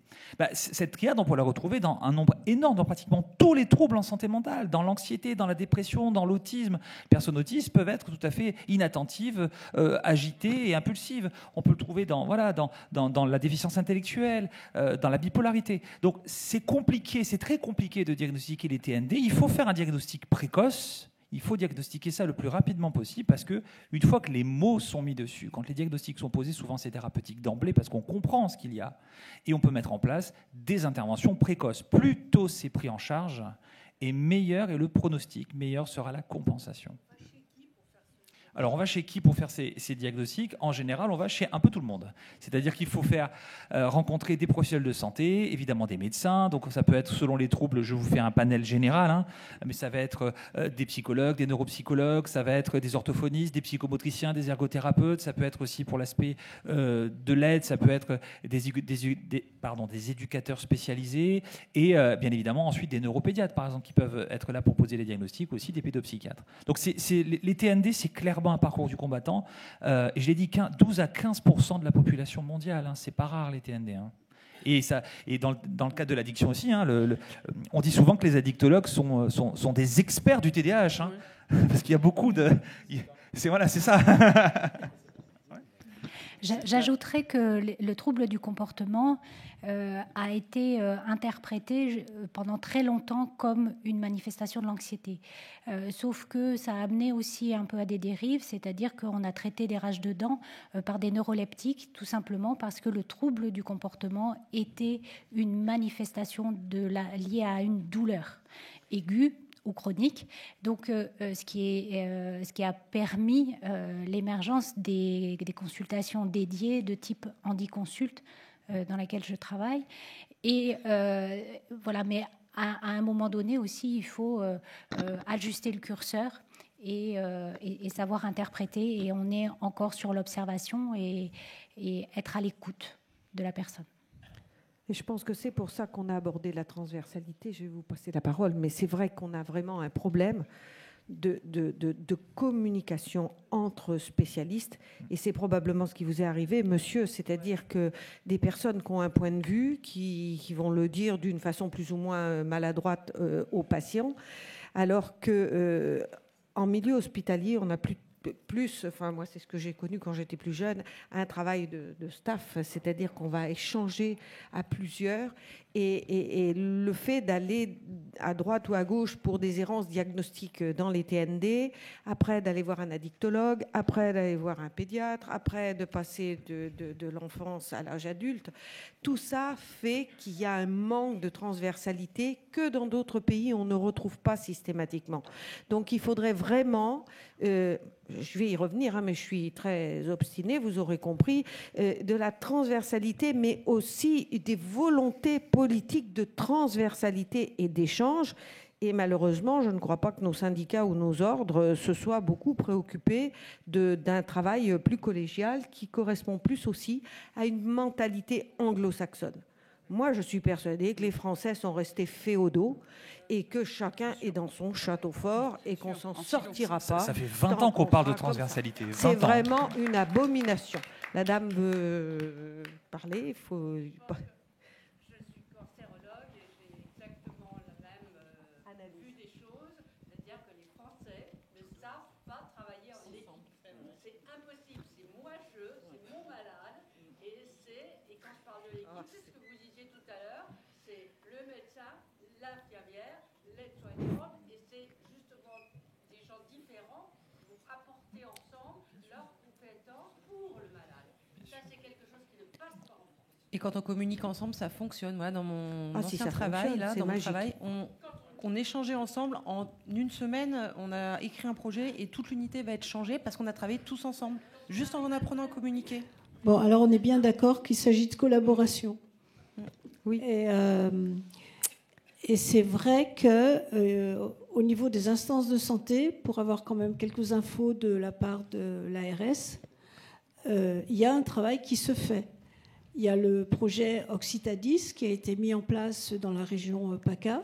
Cette triade, on peut la retrouver dans un nombre énorme, dans pratiquement tous les troubles en santé mentale, dans l'anxiété, dans la dépression, dans l'autisme. Les personnes autistes peuvent être tout à fait inattentives, agitées et impulsives. On peut le trouver dans la déficience intellectuelle, dans la bipolarité. Donc c'est compliqué, c'est très compliqué de diagnostiquer les TND. Il faut faire un diagnostic précoce. Il faut diagnostiquer ça le plus rapidement possible parce que une fois que les mots sont mis dessus, quand les diagnostics sont posés, souvent c'est thérapeutique d'emblée parce qu'on comprend ce qu'il y a et on peut mettre en place des interventions précoces. Plus tôt c'est pris en charge et meilleur est le pronostic, meilleure sera la compensation. Alors, on va chez qui pour faire ces diagnostics? En général, on va chez un peu tout le monde. C'est-à-dire qu'il faut faire rencontrer des professionnels de santé, évidemment des médecins. Donc, ça peut être, selon les troubles, je vous fais un panel général, hein, mais ça va être des psychologues, des neuropsychologues, ça va être des orthophonistes, des psychomotriciens, des ergothérapeutes. Ça peut être aussi, pour l'aspect de l'aide, ça peut être des éducateurs spécialisés et, bien évidemment, ensuite des neuropédiatres, par exemple, qui peuvent être là pour poser les diagnostics, aussi des pédopsychiatres. Donc, les TND, c'est clairement un parcours du combattant. Et je l'ai dit, 12 à 15% de la population mondiale. Hein, c'est pas rare, les TND. Hein. Et dans le cadre de l'addiction aussi, hein, on dit souvent que les addictologues sont des experts du TDAH. Hein, parce qu'il y a beaucoup de... C'est ça. J'ajouterais que le trouble du comportement a été interprété pendant très longtemps comme une manifestation de l'anxiété. Sauf que ça a amené aussi un peu à des dérives, c'est-à-dire qu'on a traité des rages de dents par des neuroleptiques, tout simplement parce que le trouble du comportement était une manifestation liée à une douleur aiguë ou chronique. Donc, ce qui a permis l'émergence des consultations dédiées de type HandiConsult, dans laquelle je travaille. Et voilà, mais à un moment donné aussi, il faut ajuster le curseur et savoir interpréter. Et on est encore sur l'observation et être à l'écoute de la personne. Et je pense que c'est pour ça qu'on a abordé la transversalité. Je vais vous passer la parole, mais c'est vrai qu'on a vraiment un problème de communication entre spécialistes, et c'est probablement ce qui vous est arrivé, monsieur, c'est-à-dire que des personnes qui ont un point de vue, qui vont le dire d'une façon plus ou moins maladroite aux patients, alors que en milieu hospitalier, on a plus, enfin moi c'est ce que j'ai connu quand j'étais plus jeune, un travail de staff, c'est-à-dire qu'on va échanger à plusieurs, et le fait d'aller à droite ou à gauche pour des errances diagnostiques dans les TND, après d'aller voir un addictologue, après d'aller voir un pédiatre, après de passer de l'enfance à l'âge adulte, tout ça fait qu'il y a un manque de transversalité que dans d'autres pays on ne retrouve pas systématiquement. Donc il faudrait vraiment, je vais y revenir, hein, mais je suis très obstinée, vous aurez compris, de la transversalité, mais aussi des volontés politiques de transversalité et d'échange. Et malheureusement, je ne crois pas que nos syndicats ou nos ordres se soient beaucoup préoccupés d'un travail plus collégial qui correspond plus aussi à une mentalité anglo-saxonne. Moi, je suis persuadée que les Français sont restés féodaux et que chacun est dans son château fort et qu'on s'en sortira pas. Ça fait 20 ans qu'on parle de transversalité. C'est vraiment une abomination. La dame veut parler, il faut... Et quand on communique ensemble, ça fonctionne. Moi, dans mon ancien travail, on échangeait ensemble. En une semaine, on a écrit un projet et toute l'unité va être changée parce qu'on a travaillé tous ensemble, juste en apprenant à communiquer. Bon, alors on est bien d'accord qu'il s'agit de collaboration. Oui. Et c'est vrai qu'au niveau des instances de santé, pour avoir quand même quelques infos de la part de l'ARS, il y a un travail qui se fait. Il y a le projet Occitadis qui a été mis en place dans la région PACA,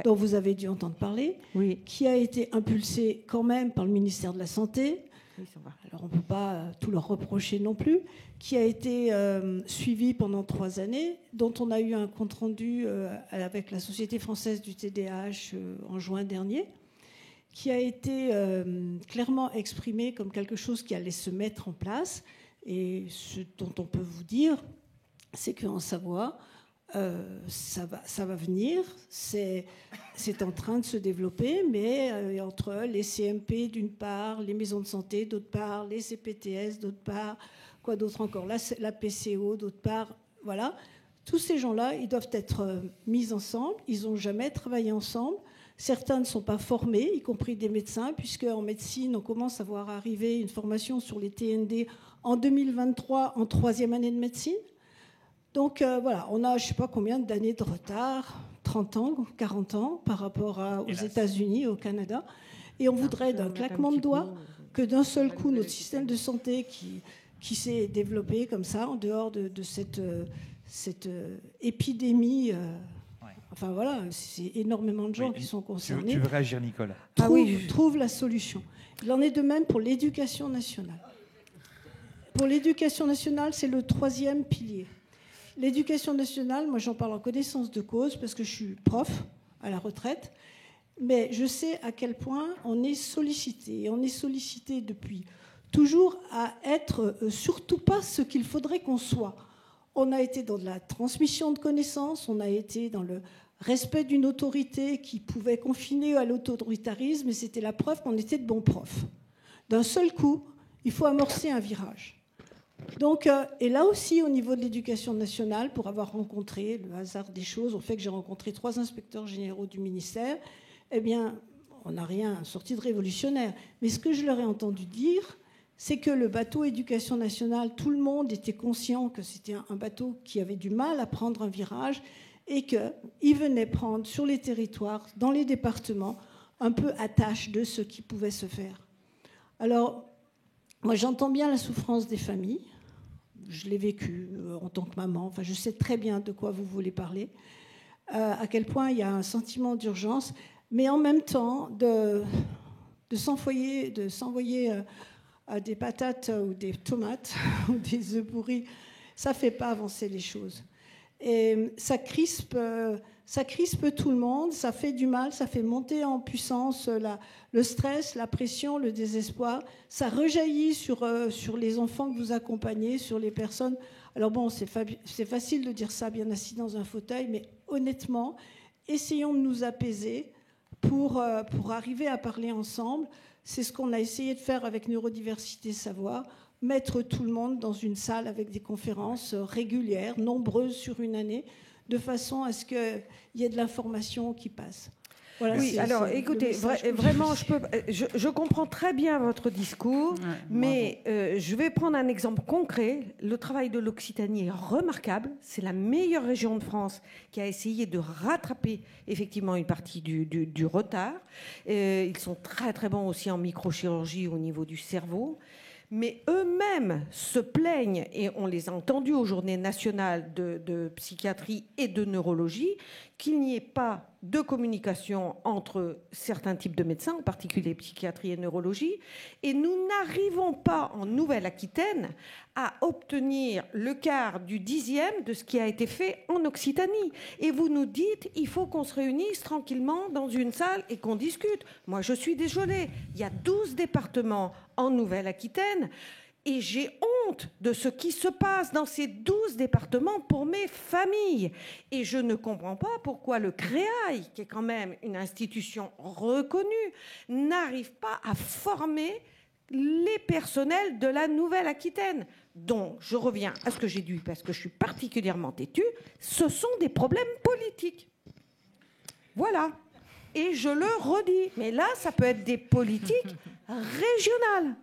dont vous avez dû entendre parler, qui a été impulsé quand même par le ministère de la Santé. Oui, ça va. Alors on ne peut pas tout leur reprocher non plus, qui a été suivi pendant 3 années, dont on a eu un compte-rendu avec la Société française du TDAH en juin dernier, qui a été clairement exprimé comme quelque chose qui allait se mettre en place. Et ce dont on peut vous dire, c'est qu'en Savoie, ça va venir, c'est en train de se développer, mais entre les CMP d'une part, les maisons de santé d'autre part, les CPTS d'autre part, quoi d'autre encore, la PCO d'autre part, voilà. Tous ces gens-là, ils doivent être mis ensemble, ils n'ont jamais travaillé ensemble. Certains ne sont pas formés, y compris des médecins, puisque en médecine, on commence à voir arriver une formation sur les TND en 2023, en 3e année de médecine. Donc voilà, on a je ne sais pas combien d'années de retard, 30 ans, 40 ans, par rapport aux États-Unis, au Canada. Et on voudrait d'un claquement de doigts que d'un seul coup, notre système de santé qui s'est développé comme ça, en dehors de cette épidémie... Enfin voilà, c'est énormément de gens qui sont concernés. Tu veux réagir, Nicole? Trouve la solution. Il en est de même pour l'éducation nationale. Pour l'éducation nationale, c'est le 3e pilier. L'éducation nationale, moi j'en parle en connaissance de cause parce que je suis prof à la retraite, mais je sais à quel point on est sollicité. Et on est sollicité depuis toujours à être surtout pas ce qu'il faudrait qu'on soit. On a été dans de la transmission de connaissances, on a été dans le respect d'une autorité qui pouvait confiner à l'autoritarisme, et c'était la preuve qu'on était de bons profs. D'un seul coup, il faut amorcer un virage. Donc, et là aussi, au niveau de l'éducation nationale, pour avoir rencontré, le hasard des choses, au fait que j'ai rencontré 3 inspecteurs généraux du ministère, eh bien, on n'a rien sorti de révolutionnaire. Mais ce que je leur ai entendu dire, c'est que le bateau éducation nationale, tout le monde était conscient que c'était un bateau qui avait du mal à prendre un virage et qu'il venait prendre sur les territoires, dans les départements, un peu à tâche de ce qui pouvait se faire. Alors, moi, j'entends bien la souffrance des familles. Je l'ai vécu en tant que maman. Enfin, je sais très bien de quoi vous voulez parler, à quel point il y a un sentiment d'urgence, mais en même temps, de s'envoyer des patates ou des tomates ou des œufs pourris, ça ne fait pas avancer les choses. Et ça crispe tout le monde, ça fait du mal, ça fait monter en puissance le stress, la pression, le désespoir. Ça rejaillit sur les enfants que vous accompagnez, sur les personnes. Alors bon, c'est facile de dire ça bien assis dans un fauteuil, mais honnêtement, essayons de nous apaiser pour arriver à parler ensemble. C'est ce qu'on a essayé de faire avec Neurodiversité Savoir, mettre tout le monde dans une salle avec des conférences régulières, nombreuses sur une année, de façon à ce qu'il y ait de l'information qui passe. Voilà, oui, alors écoutez, vraiment, je comprends très bien votre discours, mais je vais prendre un exemple concret. Le travail de l'Occitanie est remarquable. C'est la meilleure région de France qui a essayé de rattraper effectivement une partie du retard. Ils sont très très bons aussi en microchirurgie au niveau du cerveau. Mais eux-mêmes se plaignent, et on les a entendus aux journées nationales de psychiatrie et de neurologie, qu'il n'y ait pas de communication entre certains types de médecins, en particulier psychiatrie et neurologie. Et nous n'arrivons pas en Nouvelle-Aquitaine à obtenir le quart du 10e de ce qui a été fait en Occitanie. Et vous nous dites, il faut qu'on se réunisse tranquillement dans une salle et qu'on discute. Moi, je suis désolée, il y a 12 départements en Nouvelle-Aquitaine. Et j'ai honte de ce qui se passe dans ces 12 départements pour mes familles. Et je ne comprends pas pourquoi le CREAI, qui est quand même une institution reconnue, n'arrive pas à former les personnels de la Nouvelle-Aquitaine. Donc, je reviens à ce que j'ai dit, parce que je suis particulièrement têtue, ce sont des problèmes politiques. Voilà. Et je le redis. Mais là, ça peut être des politiques régionales.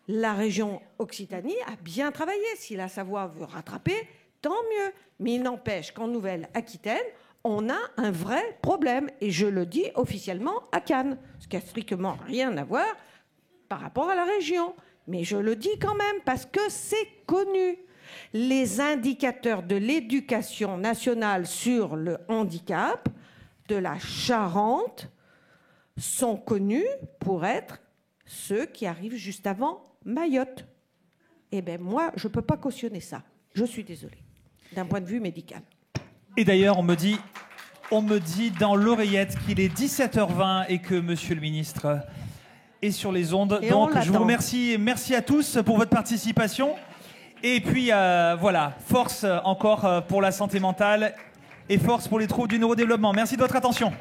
La région Occitanie a bien travaillé. Si la Savoie veut rattraper, tant mieux. Mais il n'empêche qu'en Nouvelle-Aquitaine, on a un vrai problème. Et je le dis officiellement à Cannes, ce qui n'a strictement rien à voir par rapport à la région. Mais je le dis quand même parce que c'est connu. Les indicateurs de l'éducation nationale sur le handicap de la Charente sont connus pour être ceux qui arrivent juste avant Mayotte. Eh bien, moi, je ne peux pas cautionner ça. Je suis désolée, d'un point de vue médical. Et d'ailleurs, on me dit dans l'oreillette qu'il est 17h20 et que Monsieur le Ministre est sur les ondes. Et donc, je vous remercie. Merci à tous pour votre participation. Et puis, voilà, force encore pour la santé mentale et force pour les troubles du neurodéveloppement. Merci de votre attention.